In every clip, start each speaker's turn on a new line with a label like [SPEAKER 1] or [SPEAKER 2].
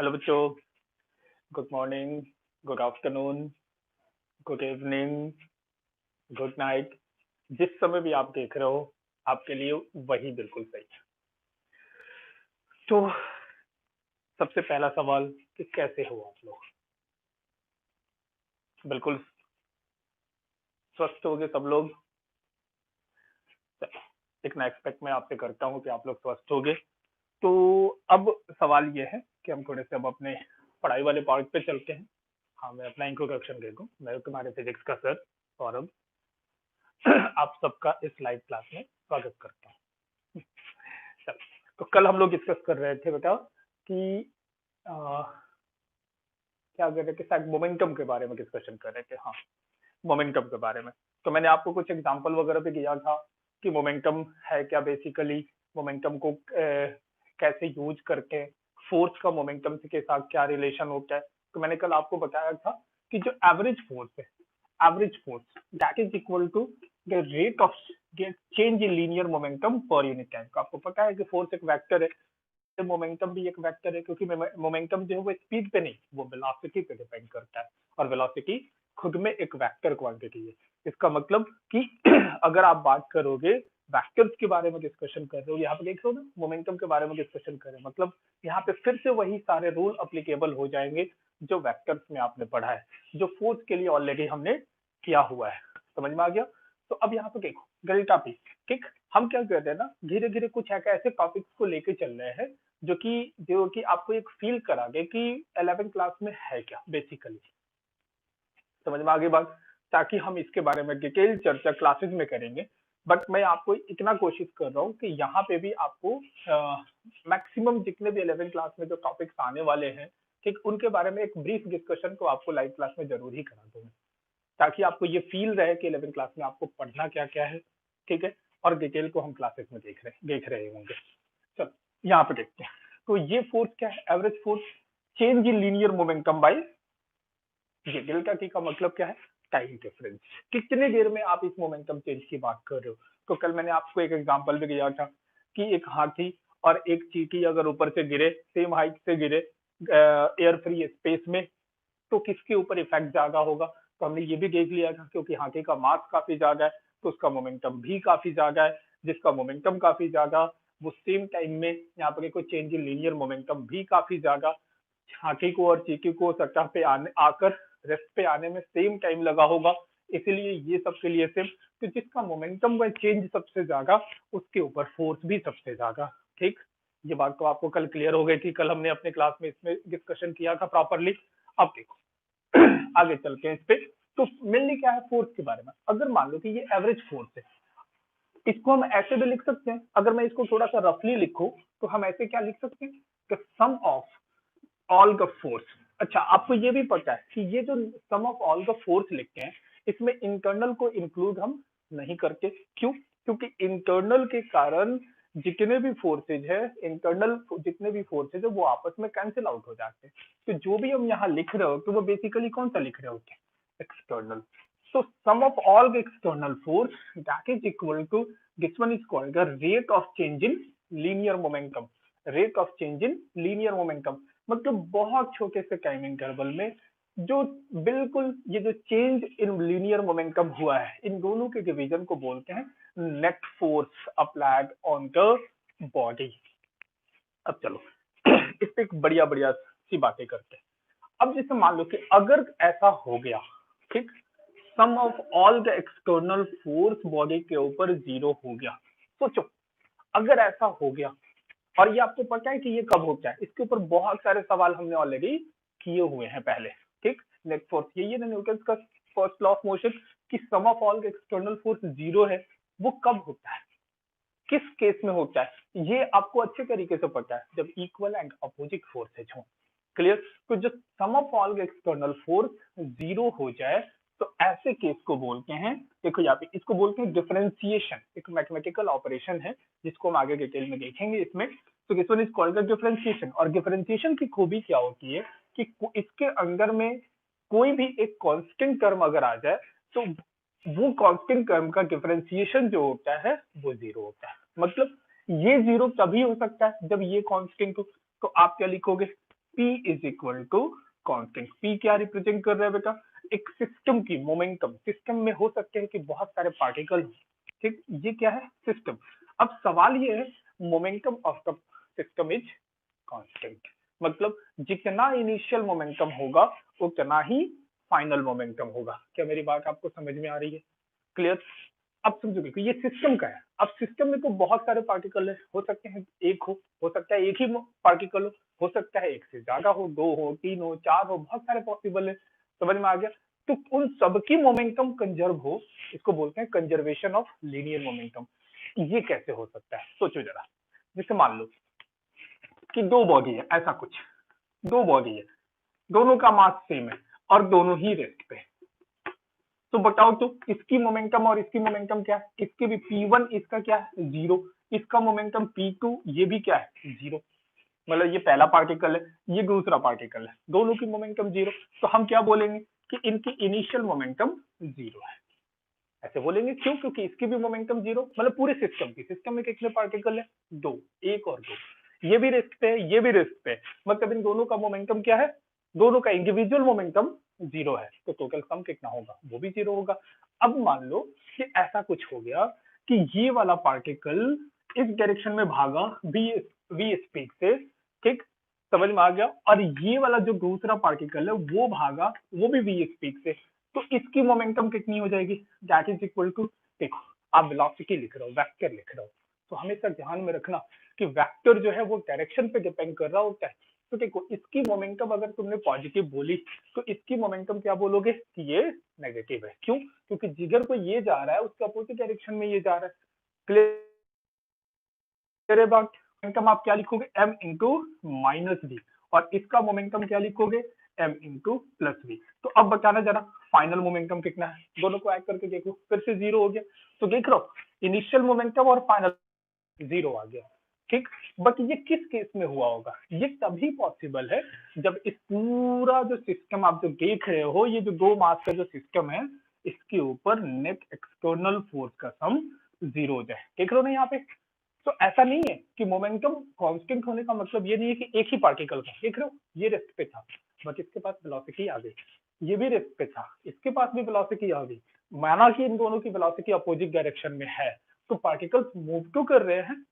[SPEAKER 1] Hello बच्चों, good morning, good afternoon, good evening, good night. जिस समय भी आप देख रहे हो, आपके लिए वही बिल्कुल सही है। तो सबसे पहला सवाल कि कैसे हो आप लोग? बिल्कुल स्वस्थ हो गए सब लोग? चलो, इतना एक्सपेक्ट मैं आपसे करता हूँ कि आप लोग स्वस्थ हो गए। तो अब सवाल ये है कि हम थोड़े से अब अपने पढ़ाई वाले पार्ट पे चलते हैं। हाँ, मैं अपना इंट्रोडक्शन दे दूँ। मैं तुम्हारे फिजिक्स का सर सौरभ आप सबका इस लाइव क्लास में स्वागत करता हूँ। चलो, तो कल हम लोग डिस्कस कर रहे थे बेटा कि आ, क्या कर रहे थे, शायद मोमेंटम के बारे में डिस्कशन कर रहे थे। हाँ, मोमेंटम के बारे में। तो मैंने आपको कुछ एग्जांपल वगैरह भी दिया था कि मोमेंटम है क्या, बेसिकली मोमेंटम को कैसे यूज करके फोर्स का मोमेंटम के साथ क्या रिलेशन होता है। तो मैंने कल आपको बताया था कि जो एवरेज फोर्स है, average force that is equal to the rate of change in linear momentum per unit time. आपको पता है कि फोर्स एक वेक्टर है, मोमेंटम भी एक वेक्टर है, क्योंकि मोमेंटम जो है वो स्पीड पे नहीं, वो वेलोसिटी पे डिपेंड करता है, और वेलोसिटी खुद में एक वेक्टर क्वांटिटी है। इसका मतलब कि अगर आप बात करोगे वेक्टर्स के बारे में डिस्कशन कर रहे हो, यहाँ पे देख रहे हो ना, मोमेंटम के बारे में डिस्कशन कर रहे हैं, मतलब यहाँ पे फिर से वही सारे रूल अप्लीकेबल हो जाएंगे जो वेक्टर्स में आपने पढ़ा है, जो फोर्स के लिए ऑलरेडी हमने किया हुआ है। समझ में आ गया? तो अब यहाँ पे देखो डेल्टा पी, ठीक। हम क्या कर रहे हैं ना, धीरे धीरे कुछ ऐसे टॉपिक्स को लेके चल रहे हैं जो कि आपको एक फील करा दे कि 11th क्लास में है क्या बेसिकली। समझ में आ गई बात? ताकि हम इसके बारे में डिटेल चर्चा क्लासेस में करेंगे, बट मैं आपको इतना कोशिश कर रहा हूँ कि यहाँ पे भी आपको मैक्सिमम जितने भी 11th क्लास में जो टॉपिक्स आने वाले हैं, ठीक, उनके बारे में एक ब्रीफ डिस्कशन को आपको लाइव क्लास में जरूर ही करा दूंगा, ताकि आपको ये फील रहे कि 11th क्लास में आपको पढ़ना क्या क्या है, ठीक है। और डिटेल को हम क्लासेस में देख रहे होंगे। चलो, यहाँ पे देखते हैं। तो ये फोर्स क्या है? Average force change in linear momentum by, ये डेल्टा टी का मतलब क्या है? Time difference. कितने देर में आप इस मोमेंटम चेंज की बात कर रहे हो? तो कल मैंने आपको एक एग्जांपल भी दिया था कि एक हाथी और एक चींटी अगर ऊपर से गिरे, सेम हाइट से गिरे एयर फ्री स्पेस में, तो किसके ऊपर इफेक्ट ज्यादा होगा? तो हमने ये भी देख लिया था, क्योंकि हाथी का मास काफी ज्यादा है तो उसका मोमेंटम भी काफी ज्यादा है। जिसका मोमेंटम काफी ज्यादा, वो सेम टाइम में यहाँ पर कोई चेंज इन लीनियर मोमेंटम भी काफी ज्यादा। हाथी को और चींटी को सतह पे आने आकर रेस्ट पे आने में सेम टाइम लगा होगा, इसलिए ये सबके लिए सेम। तो जिसका मोमेंटम व चेंज सबसे ज्यादा, उसके ऊपर फोर्स भी सबसे ज्यादा, ठीक। ये बात तो आपको कल क्लियर हो गई थी, कल हमने अपने क्लास में इसमें डिस्कशन किया था प्रॉपरली। अब देखो आगे चलते हैं इस पे। तो मेनली क्या है फोर्स के बारे में, अगर मान लो कि ये एवरेज फोर्स है, इसको हम ऐसे भी लिख सकते हैं। अगर मैं इसको थोड़ा सा रफली लिखूं तो हम ऐसे क्या लिख सकते हैं कि sum of all the force. अच्छा, आपको ये भी पता है कि ये जो sum of all the force लिखते हैं, इसमें इंटरनल को इंक्लूड हम नहीं करते। क्यों? क्योंकि इंटरनल के कारण जितने भी फोर्सेज है, इंटरनल जितने भी फोर्सेज है, वो आपस में कैंसिल आउट हो जाते हैं। तो जो भी हम यहाँ लिख रहे हो, तो वो बेसिकली कौन सा लिख रहे होते हैं? External. So sum of all the external force that is equal to, this one is called the rate of change in linear momentum. Rate of change in linear momentum मतलब बहुत छोटे से टाइम इंटरवल में जो बिल्कुल ये जो change in linear momentum हुआ है, इन दोनों के डिवीजन को बोलते हैं net force applied on the body. अब चलो इस पे एक बढ़िया बढ़िया सी बातें करते हैं। अब जैसे मान लो कि अगर ऐसा हो गया, ठीक, sum of all the external force body के ऊपर जीरो हो गया। सोचो अगर ऐसा हो गया, और ये आपको पता है कि ये कब होता है, इसके ऊपर बहुत सारे सवाल हमने ऑलरेडी किए हुए हैं पहले, ठीक। नेट फोर्स ये ना न्यूटन का फर्स्ट लॉ ऑफ मोशन कि sum of all the external force zero है, वो कब होता है, किस केस में होता है, ये आपको अच्छे तरीके से पता है, जब इक्वल एंड अपोजिट फोर्सेज हो। क्लियर? तो जो sum of all external force zero हो जाए, तो ऐसे केस को बोलते हैं, देखो यहाँ पे इसको बोलते हैं डिफरेंशिएशन। एक मैथमेटिकल ऑपरेशन है जिसको हम आगे डिटेल में देखेंगे इसमें। तो this one is called the differentiation. और डिफरेंशिएशन की खूबी क्या होती है कि इसके अंदर में कोई भी एक कांस्टेंट टर्म अगर आ जाए, तो वो कांस्टेंट टर्म का डिफरेंशिएशन जो होता है वो जीरो होता है। मतलब ये जीरो तभी हो सकता है जब ये कांस्टेंट हो। तो आप क्या लिखोगे? P is equal to constant. P क्या रिप्रेजेंट कर रहा है बेटा? एक सिस्टम की मोमेंटम। सिस्टम में हो सकते हैं कि बहुत सारे पार्टिकल, ठीक, ये क्या है? सिस्टम। अब सवाल ये है, momentum of the system is constant, मतलब जितना इनिशियल मोमेंटम होगा उतना ही फाइनल मोमेंटम होगा। क्या मेरी बात आपको समझ में आ रही है? क्लियर? अब समझोगे कि ये सिस्टम का है। अब सिस्टम में तो बहुत सारे पार्टिकल है, हो सकते हैं एक हो सकता है एक ही पार्टिकल हो सकता है एक से ज्यादा हो, दो हो, तीन हो, चार हो, बहुत सारे पॉसिबल है। समझ में आ गया? तो उन सबकी मोमेंटम कंजर्व हो, इसको बोलते हैं कंजर्वेशन ऑफ लीनियर मोमेंटम। ये कैसे हो सकता है? सोचो जरा। जैसे मान लो कि दो बॉडी है, ऐसा कुछ दो बॉडी है, दोनों का मास सेम है और दोनों ही रेस्ट पे है। तो बताओ तो इसकी मोमेंटम और इसकी मोमेंटम क्या है? इसके भी P1 इसका क्या है? जीरो। इसका मोमेंटम P2 ये भी क्या है? जीरो। मतलब ये पहला पार्टिकल है, ये दूसरा पार्टिकल है, दोनों की मोमेंटम जीरो। तो हम क्या बोलेंगे कि इनकी इनिशियल मोमेंटम जीरो है। ऐसे बोलेंगे क्यों? क्योंकि इसकी भी मोमेंटम जीरो, मतलब पूरे सिस्टम की। सिस्टम में कितने पार्टिकल है? दो, एक और दो। ये भी रेस्ट पे है, ये भी रेस्ट पे है, मतलब इन दोनों का मोमेंटम क्या है? दोनों का इंडिविजुअल मोमेंटम जीरो है। तो टोटल सम कितना होगा? वो भी जीरो होगा। अब मान लो कि ऐसा कुछ हो गया कि ये वाला पार्टिकल इस डायरेक्शन में भागा वी स्पीड से, ठीक, समझ में आ गया? और ये वाला जो दूसरा पार्टिकल है वो भागा, वो भी वी स्पीड से। तो इसकी मोमेंटम कितनी हो जाएगी? दैट इज इक्वल टू, देखो आप वेलोसिटी लिख रहे हो, वेक्टर लिख रहे हो, तो हमेशा ध्यान में रखना कि वेक्टर जो है वो डायरेक्शन पे डिपेंड कर रहा होता है। तो देखो इसकी मोमेंटम अगर तुमने पॉजिटिव बोली तो इसकी मोमेंटम क्या बोलोगे कि ये नेगेटिव है। क्यों? क्योंकि जिगर को ये जा रहा है उसके अपोजिट डायरेक्शन में ये जा रहा है। क्लियर है बात? मोमेंटम आप क्या लिखोगे? m into minus V. और इसका मोमेंटम क्या लिखोगे? m into plus V. तो अब बताना जरा फाइनल मोमेंटम कितना है? दोनों को ऐड करके देखो, फिर से जीरो हो गया। तो देख लो इनिशियल मोमेंटम और फाइनल जीरो आ गया, ठीक। बट ये किस केस में हुआ होगा? ये तभी पॉसिबल है जब इस पूरा जो सिस्टम आप जो देख रहे हो, ये जो दो मास का जो सिस्टम है, इसके ऊपर नेट एक्सटर्नल फोर्स का सम जीरो हो जाए। देख रहे हो ना यहाँ पे? तो ऐसा नहीं है कि मोमेंटम कांस्टेंट होने का मतलब ये नहीं है कि एक ही पार्टिकल का, देख रहे हो ये रेस्ट पे था बट इसके पास वेलोसिटी आ गई, ये भी रेस्ट पे था, इसके पास भी वेलोसिटी आ गई। माना कि इन दोनों की वेलोसिटी अपोजिट डायरेक्शन में है, तो पार्टिकल्स मूव तो कर रहे हैं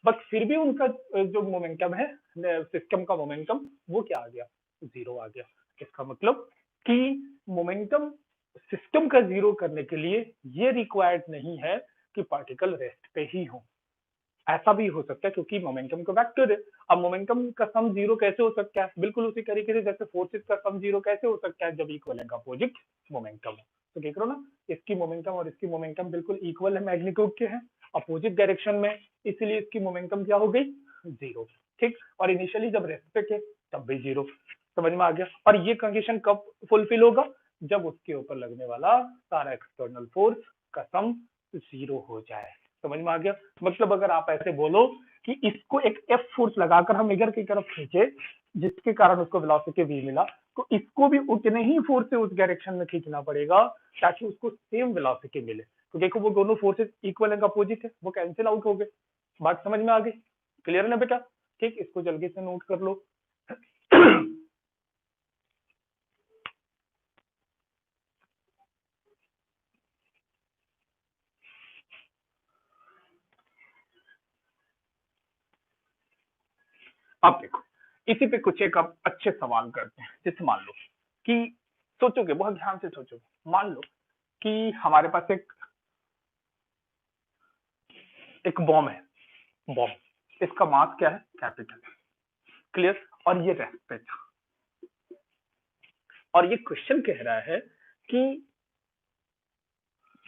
[SPEAKER 1] बट फिर भी उनका जो मोमेंटम है, सिस्टम का मोमेंटम, वो क्या आ गया? जीरो आ गया। इसका मतलब कि मोमेंटम सिस्टम का जीरो करने के लिए ये रिक्वायर्ड नहीं है कि पार्टिकल रेस्ट पे ही हो। ऐसा भी हो सकता है क्योंकि मोमेंटम का वेक्टर है। अब मोमेंटम का सम जीरो कैसे हो सकता है? बिल्कुल उसी तरीके से जैसे फोर्सेस का सम जीरो कैसे हो सकता है? जब इक्वल है अपोजिट मोमेंटम है। तो देख रहे हो ना, इसकी मोमेंटम और इसकी मोमेंटम बिल्कुल इक्वल है, मैग्नीट्यूड के हैं, अपोजिट डायरेक्शन में, इसलिए इसकी मोमेंटम क्या हो गई? जीरो, ठीक। और इनिशियली जब रेस्ट पे थे तब भी जीरो। समझ में आ गया? और ये कंडीशन कब फुलफिल होगा? जब उसके ऊपर लगने वाला सारा एक्सटर्नल फोर्स का सम जीरो हो जाए। समझ में आ गया? मतलब अगर आप ऐसे बोलो कि इसको एक एफ फोर्स लगाकर हम इधर की तरफ खींचे जिसके कारण उसको वेलोसिटी v मिला, तो इसको भी उतने ही फोर्स से उस डायरेक्शन में खींचना पड़ेगा ताकि उसको सेम वेलोसिटी मिले। तो देखो वो दोनों फोर्सेस इक्वल एंड अपोजिट है, वो कैंसिल आउट हो गए। बात समझ में आ गई? क्लियर है ना बेटा? ठीक, इसको जल्दी से नोट कर लो। अब देखो इसी पे कुछ एक अब अच्छे सवाल करते हैं। जैसे मान लो कि, सोचोगे, बहुत ध्यान से सोचोगे, मान लो कि हमारे पास एक एक बॉम्ब है, बॉम्ब, इसका मास क्या है? कैपिटल। क्लियर? और ये रेस्ट पे था और ये क्वेश्चन कह रहा है कि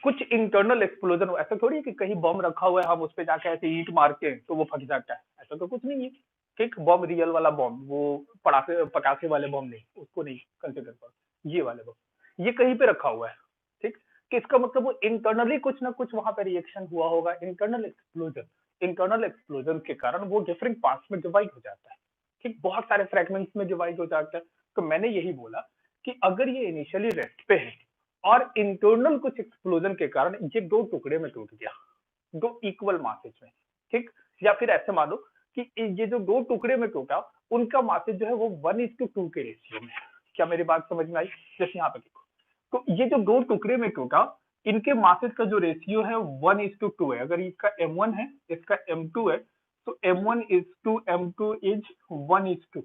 [SPEAKER 1] कुछ इंटरनल एक्सप्लोजन हो। ऐसा थोड़ी है कि कहीं बम रखा हुआ है, हम उस पर जाके ऐसे ईंट मारते हैं तो वो फट जाता है, ऐसा तो कुछ नहीं है। ठीक, बम रियल वाला बम, वो पटाखे पटाखे वाले बम नहीं, उसको नहीं कंसिडर करो, ये वाले बम ये कहीं पे रखा हुआ है। ठीक, कि इसका मतलब वो इंटरनली कुछ ना कुछ वहां पे रिएक्शन हुआ होगा, इंटरनल एक्सप्लोजन। इंटरनल एक्सप्लोजन के कारण वो डिफरेंट पार्ट्स में डिवाइड हो जाता है, ठीक, बहुत सारे फ्रेगमेंट्स में डिवाइड हो जाता है। तो मैंने यही बोला कि अगर ये इनिशियली रेस्ट पे है और इंटरनल कुछ एक्सप्लोजन के कारण ये दो टुकड़े में टूट गया, दो इक्वल मासेज में, ठीक। या फिर ऐसे मानो कि ये जो दो टुकड़े में टूटा उनका मासेज जो है वो 1:2 के रेशियो में है। क्या मेरी बात समझ में आई? जैसे यहाँ पे देखो, तो ये जो दो टुकड़े में टूटा इनके मासेज का जो रेशियो है 1:2 है। अगर इसका M1 है, इसका M2 है, तो M1:M2 इज 1:2।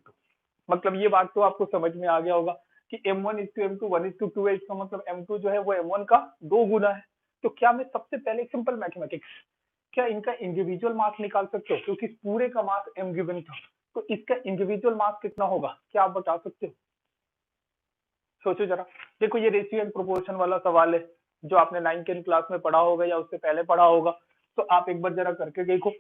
[SPEAKER 1] मतलब ये बात तो आपको समझ में आ गया होगा कि M1:M2 1:2 है, इसका मतलब M2 जो है वो M1 का 2 गुना है। तो क्या मैं सबसे पहले सिंपल मैथमेटिक्स, क्या इनका इंडिविजुअल मास निकाल सकते हो? क्योंकि पूरे का मास M गिवन था, तो इसका इंडिविजुअल मास कितना होगा, क्या आप बता सकते हो? सोचो जरा। देखो ये रेशियो एंड प्रोपोर्शन वाला सवाल है जो आपने 9th क्लास में पढ़ा होगा या उससे पहले पढ़ा होगा। तो आप एक बार जरा करके देखो,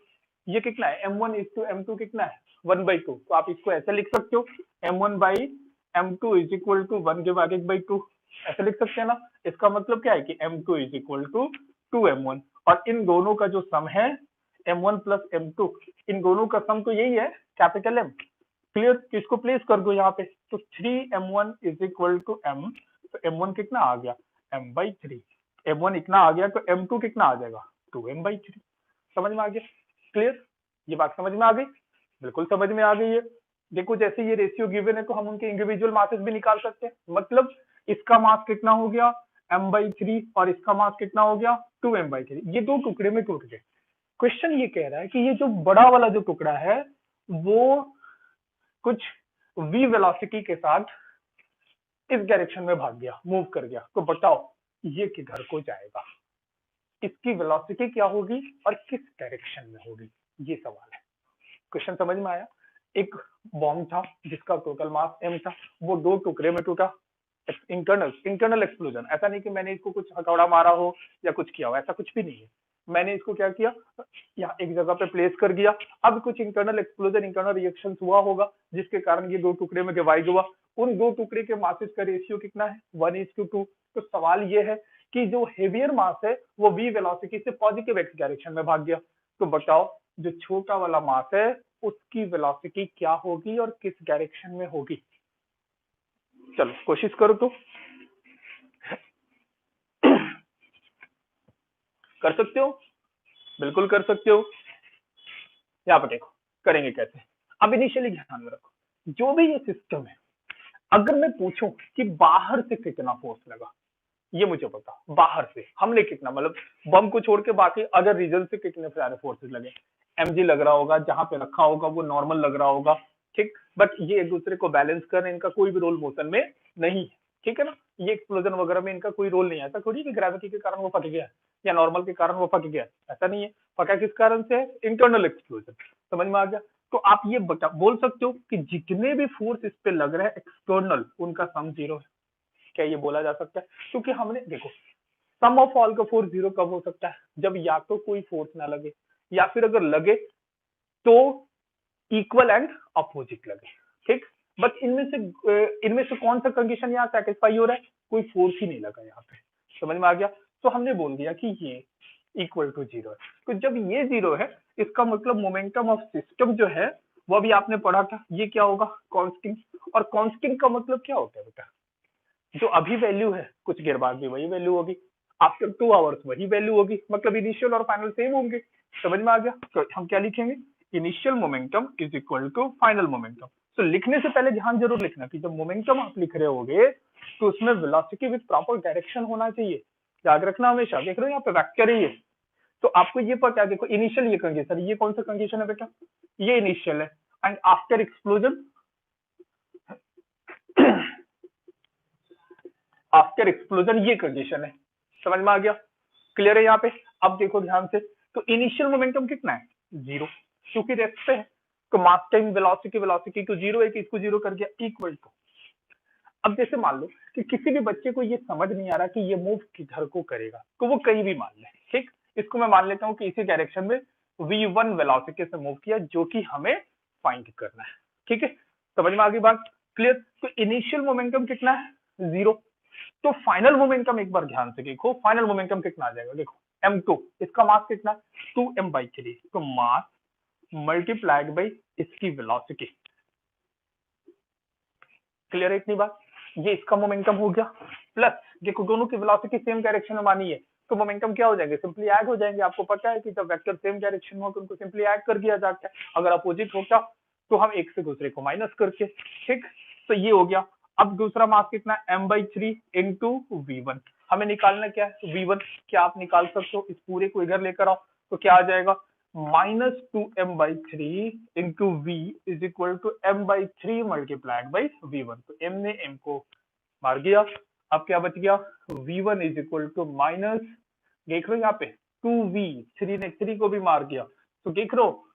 [SPEAKER 1] ये कितना है, M1:M2 कितना है, 1/2। तो आप इसको ऐसे लिख सकते हो, M1/M2 इज इक्वल टू 1/2। ऐसे लिख सकते हैं ना। इसका मतलब क्या है कि M2 is equal to 2M1, और इन दोनों का जो सम है M1 प्लस M2, इन दोनों का सम तो यही है, कैपिटल M। क्लियर? इसको प्लेस कर दो यहाँ पे, तो 3M1 is equal to M। तो M1 कितना आ गया, M/3। M1 इतना आ गया तो M2 कितना आ जाएगा, 2M/3। समझ में आ गया? क्लियर? ये बात समझ में आ गई? बिल्कुल समझ में आ गई है। देखो जैसे ये रेशियो गिवन है तो हम उनके इंडिविजुअल मासेस भी निकाल सकते हैं। मतलब इसका मास कितना हो गया, M/3, और इसका मास कितना हो गया, 2M/3। ये दो टुकड़े में टूट गए। क्वेश्चन ये कह रहा है कि ये जो बड़ा वाला जो टुकड़ा है वो कुछ v वेलोसिटी के साथ इस डायरेक्शन में भाग गया, मूव कर गया। तो बताओ ये किधर को जाएगा, इसकी वेलोसिटी क्या होगी और किस डायरेक्शन में होगी, ये सवाल है। क्वेश्चन समझ में आया? एक बॉम्ब था जिसका टोटल मास m था, वो दो टुकड़े में टूटा। इंटरनल एक्सप्लोजन, ऐसा नहीं कि मैंने इसको कुछ हथौड़ा मारा हो या कुछ किया हो, ऐसा कुछ भी नहीं है। मैंने इसको क्या किया, यहाँ एक जगह पे प्लेस कर दिया। अब कुछ इंटरनल एक्सप्लोजन, इंटरनल रिएक्शन हुआ होगा जिसके कारण ये दो टुकड़े में डिवाइड हुआ। उन दो टुकड़े के मासेस का रेशियो कितना है, 1:2। तो सवाल ये है कि जो हेवियर मास है वो v वेलोसिटी से पॉजिटिव x डायरेक्शन में भाग गया। तो बताओ जो छोटा वाला मास है उसकी वेलोसिटी क्या होगी और किस डायरेक्शन में होगी? चलो कोशिश करो तो। कर सकते हो? बिल्कुल कर सकते हो। यहाँ पर देखो करेंगे कैसे। अब इनिशियली ध्यान में रखो, जो भी ये सिस्टम है, अगर मैं पूछूं कि बाहर से कितना फोर्स लगा, ये मुझे पता, बाहर से हमने कितना, मतलब बम को छोड़ के बाकी अदर रीजन से कितने सारे फोर्सेस लगे। mg लग रहा होगा, जहां पे रखा होगा वो नॉर्मल लग रहा होगा, ठीक। बट ये एक दूसरे को बैलेंस कर रहे हैं, इनका कोई भी रोल मोशन में नहीं है, ठीक है ना। ये एक्सप्लोजन वगैरह में इनका कोई रोल नहीं है। ऐसा थोड़ी कि ग्रेविटी के कारण वो फट गया या नॉर्मल के कारण वो फट गया, ऐसा नहीं है। फटा किस कारण से है, इंटरनल एक्सप्लोजन। समझ में आ गया? तो आप ये बोल सकते हो कि जितने भी फोर्स इस पे लग रहे हैं एक्सटर्नल, उनका सम 0 है। क्या ये बोला जा सकता है? क्योंकि हमने देखो, सम ऑफ ऑल का फोर्स 0 कब हो सकता है, जब या तो कोई फोर्स ना लगे, या फिर अगर लगे तो इक्वल एंड अपोजिट लगे, ठीक। बट इनमें से कौन सा कंडीशन यहाँ सेटिस्फाई हो रहा है, कोई फोर्स ही नहीं लगा यहाँ पे। समझ में आ गया? तो हमने बोल दिया कि ये इक्वल टू 0 है। तो जब ये 0 है, इसका मतलब मोमेंटम ऑफ सिस्टम जो है वो भी आपने पढ़ा था, ये क्या होगा, कांस्टेंट। और कांस्टेंट का मतलब क्या होता है बेटा, जो अभी वैल्यू है कुछ देर बाद भी वही वैल्यू होगी, आफ्टर 2 आवर्स वही वैल्यू होगी, मतलब इनिशियल और फाइनल सेम होंगे। समझ में आ गया? तो हम क्या लिखेंगे, initial momentum is equal to final momentum. तो लिखने से पहले ध्यान जरूर लिखना कि जब मोमेंटम आप लिख रहे होगे तो उसमें वेलोसिटी विद प्रॉपर डायरेक्शन होना चाहिए। याद रखना हमेशा। देख रहे हो यहाँ पे वेक्टर है ये, तो आपको ये पता है, देखो इनिशियल ये कंडीशन, ये कौन सा कंडीशन है बेटा, ये इनिशियल है। And after explosion, after explosion ये कंडीशन है। समझ में आ गया? क्लियर है यहाँ पे? अब देखो ध्यान से, तो इनिशियल मोमेंटम कितना है, 0, क्योंकि रेस्ट पे है। तो मास टाइम वेलोसिटी, वेलोसिटी तो 0 है कि इसको 0 कर दिया, इक्वल टू। अब जैसे मान लो कि किसी भी बच्चे को ये समझ नहीं आ रहा कि ये मूव किधर को करेगा, तो वो कहीं भी मान ले, ठीक। इसको मैं मान लेता हूँ कि इसी डायरेक्शन में v1 वेलोसिटी से मूव किया, जो कि हमें फाइंड करना है, ठीक है। समझ में आ गई बात? क्लियर? तो इनिशियल मोमेंटम कितना है, 0। तो फाइनल मोमेंटम एक बार ध्यान से देखो, फाइनल मोमेंटम कितना आ जाएगा, देखो m2, इसका मास कितना, 2m/3। तो मास मल्टीप्लाइड बाई इसकी वेलोसिटी। क्लियर है इतनी बात? ये इसका मोमेंटम हो गया, प्लस देखो दोनों की वेलोसिटी सेम डायरेक्शन में मानी है, तो मोमेंटम क्या हो जाएंगे, सिंपली ऐड हो जाएंगे। आपको पता है कि जब वेक्टर सेम डायरेक्शन में हो तो उनको सिंपली ऐड कर दिया जाता है, अगर अपोजिट होता तो हम एक से दूसरे को माइनस करके, ठीक। तो ये हो गया। अब दूसरा मास कितना, m/3 इंटू V1। हमें निकालना क्या है, V1। क्या आप निकाल सकते हो, इस पूरे को इधर लेकर आओ तो क्या आ जाएगा, -2m/3 into V is equal to m/3 multiplied by V1। तो m ने m को मार गया। अब क्या बच गया, V1 is equal to minus, देख रहे हो यहाँ पे 2V, 3 ने 3 को भी मार गया। तो देख रहे हो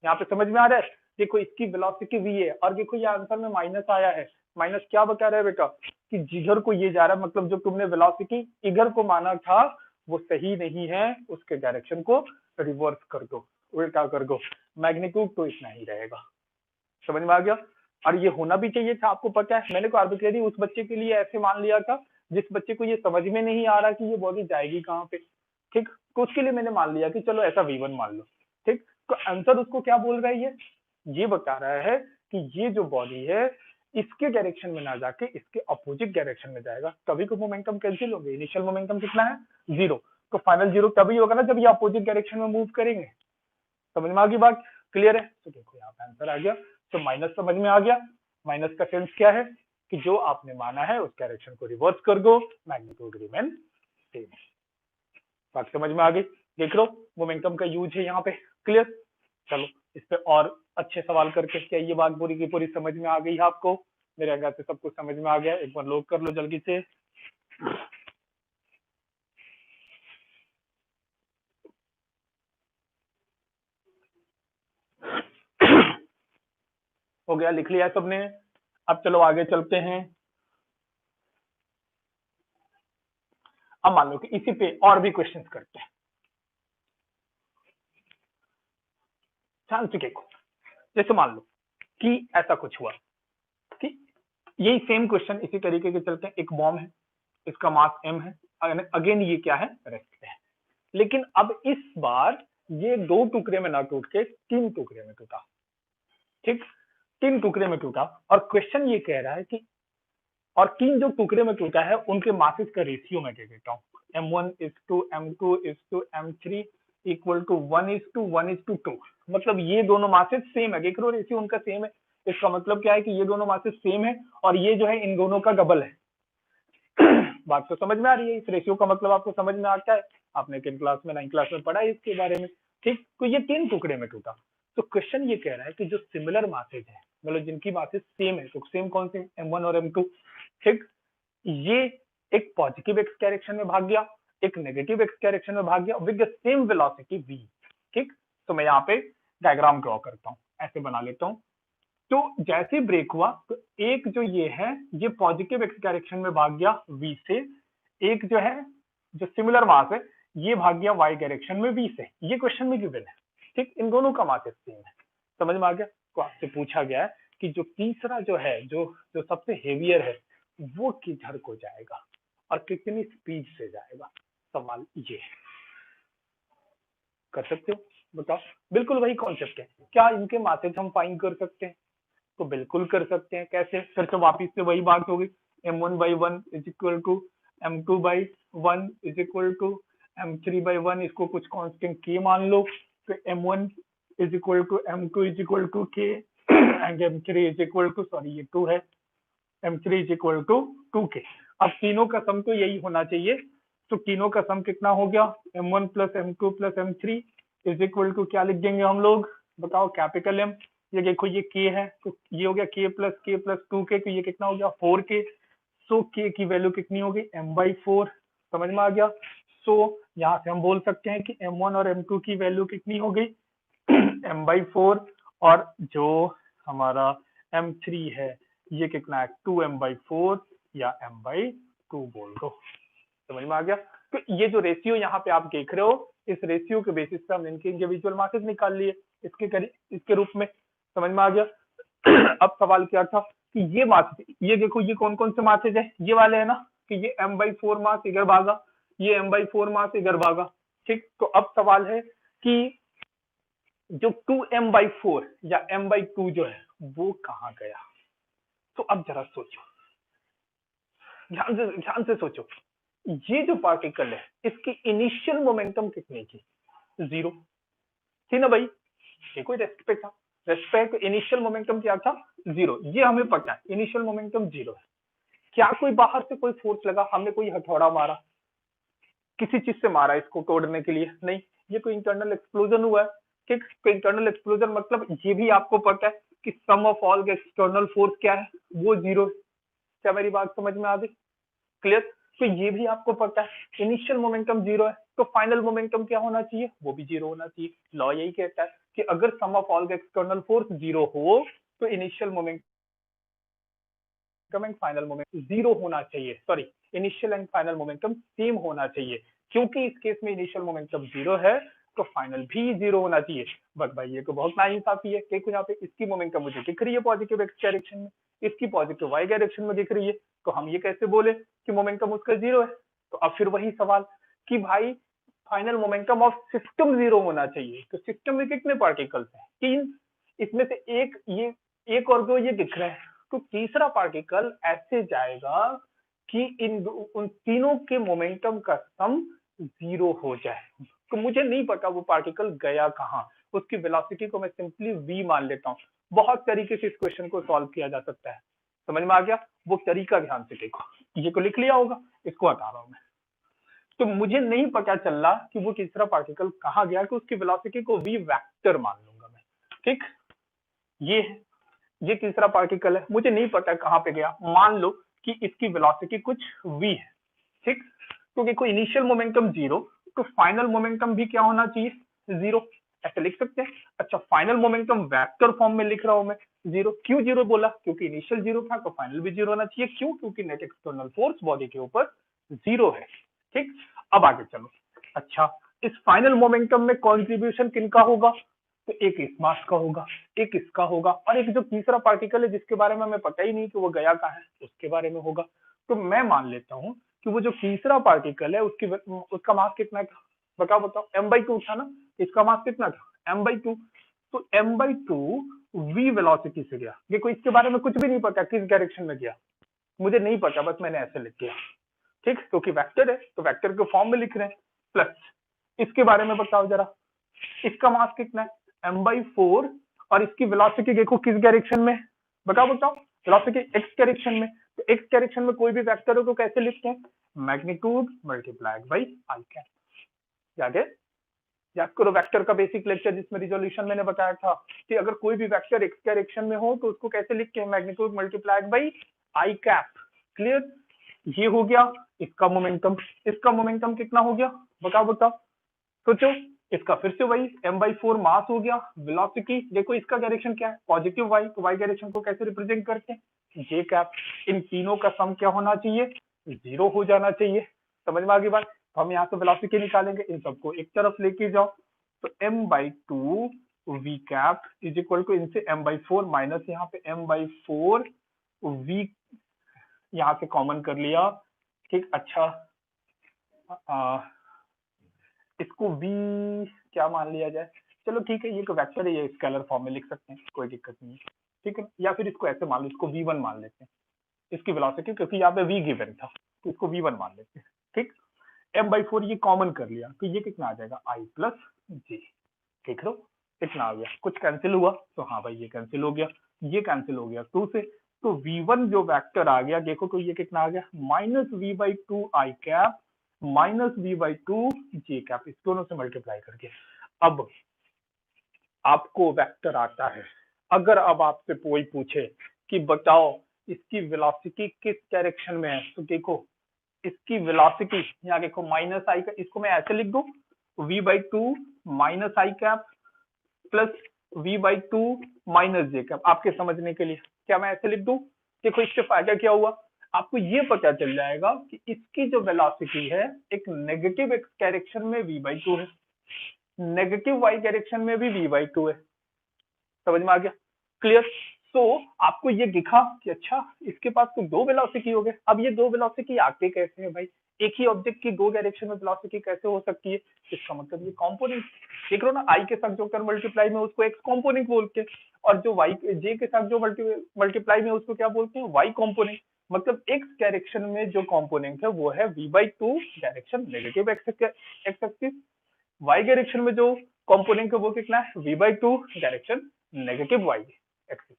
[SPEAKER 1] यहाँ पे समझ में आ रहा है, देखो इसकी वेलोसिटी v है और देखो ये आंसर में माइनस आया है। माइनस क्या बता रहा है बेटा, कि जिधर को ये जा रहा है, मतलब जो तुमने वेलोसिटी इधर को माना था वो सही नहीं है, उसके डायरेक्शन को रिवर्स कर दो, उल्टा कर दो। मैग्नीट्यूड तो इतना ही रहेगा, समझ में आ गया। और ये होना भी चाहिए था, आपको पता है मैंने को आर्बिट्रेरी उस बच्चे के लिए ऐसे मान लिया था जिस बच्चे को ये समझ में नहीं आ रहा कि ये बॉडी जाएगी कहाँ पे, ठीक। तो उसके लिए मैंने मान लिया कि चलो ऐसा V1 मान लो, ठीक। तो आंसर उसको क्या बोल रहा है, ये बता रहा है कि ये जो बॉडी है इसके डायरेक्शन में ना जाके इसके अपोजिट डायरेक्शन में जाएगा, तभी तो मोमेंटम कैंसिल होंगे। इनिशियल मोमेंटम कितना है, 0। तो फाइनल 0 तभी होगा ना जब ये अपोजिट डायरेक्शन में मूव करेंगे। समझ में आ गई बात, क्लियर है। तो देखो यहाँ पे आंसर आ गया। तो माइनस समझ में आ गया, माइनस का सेंस क्या है कि जो आपने माना है उस डायरेक्शन को रिवर्स कर दो, मैग्नीट्यूड रिमेन सेम। बात समझ में आ गई, देख लो मोमेंटम का यूज है यहाँ पे, क्लियर। चलो इस पे और अच्छे सवाल करके, क्या ये बात पूरी की पूरी समझ में आ गई है आपको, मेरे अंदाज से सब कुछ समझ में आ गया। एक बार लोग कर लो जल्दी से। हो गया, लिख लिया सबने। अब चलो आगे चलते हैं। अब मान लो कि इसी पे और भी क्वेश्चंस करते हैं, ध्यान से देखो। जैसे मान लो कि ऐसा कुछ हुआ कि यही सेम क्वेश्चन इसी तरीके के चलते हैं। एक बॉम्ब है, इसका मास m है, अगेन ये क्या है, रेस्ट पे है। लेकिन अब इस बार ये 2 टुकड़े में ना टूट के 3 टुकड़े में टूटा, ठीक। 3 टुकड़े में टूटा और क्वेश्चन ये कह रहा है कि, और 3 जो टुकड़े में टूटा है उनके मासेस का रेशियो मैं दे देता हूँ, m1:m2:m3 इक्वल टू 1:1:2। मतलब ये दोनों मासेस सेम है, देख रहे हो रेशियो उनका सेम है। इसका मतलब क्या है कि ये दोनों मासेस सेम है और ये जो है इन दोनों का डबल है। बात तो समझ में आ रही है, इस रेशियो का मतलब आपको समझ में आता है, आपने किन क्लास में, 9 क्लास में पढ़ा है इसके बारे में, ठीक। तो ये 3 टुकड़े में टूटा। तो क्वेश्चन ये कह रहा है कि जो सिमिलर मासेज है, मतलब जिनकी मासेज सेम है, तो सेम कौन से, m1 और m2, ठीक। ये एक पॉजिटिव एक्स डायरेक्शन में भाग गया, एक नेगेटिव एक्स डायरेक्शन में भाग गया with the same velocity v, ठीक। तो मैं यहाँ पे डायग्राम ड्रॉ करता हूँ, ऐसे बना लेता हूँ। तो जैसे ब्रेक हुआ तो एक जो ये है ये पॉजिटिव एक्स डायरेक्शन में भाग गया v से, एक जो है जो सिमिलर मास है ये भाग गया y डायरेक्शन में v से। ये क्वेश्चन में गिवन है, ठीक। इन दोनों का मास सेम है, समझ में आ गया। तो आपसे पूछा गया है कि जो तीसरा जो है, जो जो सबसे हेवियर है, वो किधर को जाएगा और कितनी स्पीड से जाएगा, सवाल ये है। कर सकते हो, बताओ। बिल्कुल वही कॉन्सेप्ट है। क्या इनके मासेज हम फाइंड कर सकते हैं, तो बिल्कुल कर सकते हैं। कैसे, फिर से वापिस से वही बात होगी, m1/1 is equal to m2/1 is equal to m3/1, इसको कुछ कांस्टेंट k मान लो। तो m1 is equal to m2 is equal to k and m3 is equal to, sorry ये 2 है, m3 is equal to 2k। अब तीनों का सम तो यही होना चाहिए। तो तीनों का सम कितना हो गया, m1 plus m2 plus m3 is equal to, क्या लिख देंगे हम लोग, बताओ, कैपिटल M। ये देखो ये k है, तो ये हो गया k प्लस 2k, तो ये कितना हो गया 4k। सो k की वैल्यू कितनी होगी, m/4। समझ में आ गया। सो यहाँ से हम बोल सकते हैं कि m1 और m2 की वैल्यू कितनी हो गई, m/4, और जो हमारा m3 है ये कितना है, 2m/4 या m/2 बोल दो। समझ में आ गया। तो ये जो रेशियो यहाँ पे आप देख रहे हो, इस रेशियो के बेसिस पे हम इनके इंडिविजुअल मासेस निकाल लिए इसके रूप में। समझ में आ गया। अब सवाल क्या था कि ये मासेज, ये देखो ये कौन कौन से मासेज है, ये वाले है ना, कि ये m/4 मास इधर भागा, ये m/4 मास इधर भागा, ठीक। तो अब सवाल है कि जो 2m/4 या m/2 जो है वो कहाँ गया। तो अब जरा सोचो, ध्यान से सोचो। ये जो पार्टिकल है इसकी इनिशियल मोमेंटम कितनी थी? 0 थी ना भाई। ये कोई रेस्ट पे था, रेस्ट पे इनिशियल मोमेंटम क्या था? 0। ये हमें पता है इनिशियल मोमेंटम 0 है। क्या कोई बाहर से कोई फोर्स लगा, हमने कोई हथौड़ा मारा, किसी चीज से मारा इसको तोड़ने के लिए? नहीं, ये कोई इंटरनल एक्सप्लोजन हुआ है। ठीक, तो इंटरनल एक्सप्लोजन मतलब ये भी आपको पता है कि sum of all external force क्या है? वो 0 है। क्या मेरी बात समझ में आ गई? क्लियर? तो ये भी आपको पता है इनिशियल मोमेंटम 0 है, तो फाइनल मोमेंटम क्या होना चाहिए? वो भी 0 होना चाहिए। लॉ यही कहता है कि अगर sum of all external force 0 हो तो initial momentum and final momentum 0 होना चाहिए। Sorry, initial and final momentum same होना चाहिए। क्योंकि इस केस में इनिशियल मोमेंटम 0 है तो फाइनल भी 0 होना चाहिए। बट भाई ये तो बहुत नाइंसाफी है। देखो यहाँ पे इसकी मोमेंटम मुझे दिख रही है पॉजिटिव एक्स डायरेक्शन में, इसकी पॉजिटिव वाई डायरेक्शन में दिख रही है, तो हम ये कैसे बोले कि मोमेंटम उसका 0 है? तो अब फिर वही सवाल कि भाई फाइनल मोमेंटम ऑफ सिस्टम 0 होना चाहिए। तो सिस्टम में कितने पार्टिकल्स हैं? 3। इसमें से एक और दो ये दिख रहे हैं, तो तीसरा पार्टिकल ऐसे जाएगा कि उन तीनों के मोमेंटम का सम 0 हो जाए। तो मुझे नहीं पता वो पार्टिकल गया कहाँ, उसकी वेलोसिटी को मैं सिंपली v मान लेता हूँ। बहुत तरीके से इस क्वेश्चन को सॉल्व किया जा सकता है। समझ में आ गया? वो तरीका ध्यान से देखो। ये को लिख लिया होगा, इसको हटा रहा हूं मैं। तो मुझे नहीं पता चल रहा कि वो तीसरा पार्टिकल कहाँ गया, कि उसकी वेलोसिटी को v वेक्टर मान लूंगा मैं। ठीक, ये ये तीसरा पार्टिकल है, मुझे नहीं पता कहाँ पे गया। मान लो कि इसकी वेलोसिटी कुछ v है। ठीक, तो देखो इनिशियल मोमेंटम 0, तो फाइनल मोमेंटम भी क्या होना चाहिए? 0। ऐसे लिख सकते हैं। अच्छा, फाइनल मोमेंटम वेक्टर फॉर्म में लिख रहा हूं मैं 0। क्यों 0 बोला? क्योंकि इनिशियल 0 था तो फाइनल भी 0 होना चाहिए। क्यों? क्योंकि नेट एक्सटर्नल फोर्स बॉडी के ऊपर 0 है। ठीक, अब आगे चलो। अच्छा, इस फाइनल मोमेंटम में कॉन्ट्रीब्यूशन किनका होगा? तो एक इस मास का होगा, एक इसका होगा, और एक जो तीसरा पार्टिकल है जिसके बारे में हमें पता ही नहीं कि वो गया कहाँ है, उसके बारे में होगा। तो मैं मान लेता हूँ कि वो जो तीसरा पार्टिकल है उसका मास कितना था? बताओ बताओ। m/2 था ना, इसका मास कितना था? m/2। तो m/2 v वेलोसिटी से गया। देखो इसके बारे में कुछ भी नहीं पता किस डायरेक्शन में गया, मुझे नहीं पता, बस मैंने ऐसे लिख दिया। ठीक, क्योंकि वेक्टर है तो वेक्टर के फॉर्म में लिख रहे हैं। प्लस इसके बारे में बताओ जरा, इसका मास कितना है? m/4। और इसकी वेलोसिटी देखो किस डायरेक्शन में? बताओ बताओ। वेलोसिटी एक्स डायरेक्शन में, तो एक्स डायरेक्शन में कोई भी वेक्टर हो तो कैसे लिखते हैं? Magnitude multiplied by I cap. याद है? याद करो वेक्टर का बेसिक लेक्चर जिसमें रिजोल्यूशन मैंने बताया था कि अगर कोई भी वेक्टर एक्स डायरेक्शन में हो तो उसको कैसे लिखते हैं? Magnitude multiplied by I cap. Clear? ये हो गया इसका मोमेंटम। इसका मोमेंटम कितना हो गया? बताओ बताओ, सोचो। इसका फिर से वही m/4 मास हो गया। वेलोसिटी देखो इसका डायरेक्शन क्या है? पॉजिटिव वाई, तो वाई डायरेक्शन को कैसे रिप्रेजेंट करते हैं? जे कैप। इन तीनों का सम क्या होना चाहिए? 0 हो जाना चाहिए। समझ में आ गई बात? तो हम यहाँ से वेलोसिटी निकालेंगे, इन सबको एक तरफ लेके जाओ, तो m/2 v cap is equal to इनसे m/4 माइनस यहाँ पे m/4 v, यहाँ से कॉमन कर लिया। ठीक, अच्छा इसको v क्या मान लिया जाए? चलो ठीक है, ये तो वेक्टर है, ये स्केलर फॉर्म में लिख सकते हैं, कोई दिक्कत नहीं है। ठीक है, या फिर इसको ऐसे मान लो, इसको v1 मान लेते हैं, इसकी वेलोसिटी, क्योंकि यहाँ पे v गिवन था तो इसको v1 मान लेते हैं। ठीक, m/4 ये कॉमन कर लिया तो ये कितना आ जाएगा? i प्लस जे। देख लो कितना आ गया, कुछ कैंसिल हुआ तो हाँ भाई ये कैंसिल हो गया, ये कैंसिल हो गया 2 से, तो v1 जो वेक्टर आ गया देखो तो ये कितना आ गया? माइनस v/2 आई कैप माइनस v/2 जे कैप, इस दोनों से मल्टीप्लाई करके। अब आपको वेक्टर आता है। अगर अब आपसे कोई पूछे कि बताओ इसकी वेलोसिटी किस डायरेक्शन में है, तो देखो इसकी वेलोसिटी यहाँ देखो माइनस आई का, इसको मैं ऐसे लिख दूं v/2 माइनस आई कैप प्लस v/2 माइनस जे कैप। आपके समझने के लिए क्या मैं ऐसे लिख दूं? देखो इससे फायदा क्या हुआ, आपको ये पता चल जाएगा कि इसकी जो वेलोसिटी है एक नेगेटिव एक्स डायरेक्शन में v/2 है, नेगेटिव वाई डायरेक्शन में भी v/2 है। समझ में आ गया? क्लियर? तो आपको ये दिखा कि अच्छा इसके पास तो दो वेलोसिटी हो गए। अब ये दो वेलोसिटी आते कैसे है भाई? एक ही ऑब्जेक्ट की दो डायरेक्शन में वेलोसिटी कैसे हो सकती है? इसका मतलब ये कंपोनेंट देख लो ना, आई के साथ जो कर मल्टीप्लाई में उसको एक्स कंपोनेंट बोलते हैं, और जो वाई जे के साथ जो मल्टीप्लाई में उसको क्या बोलते हैं? Y component. मतलब एक्स डायरेक्शन में जो कंपोनेंट है वो है v/2 direction negative X axis, Y direction में जो कंपोनेंट है वो कितना है v/2 direction negative Y axis.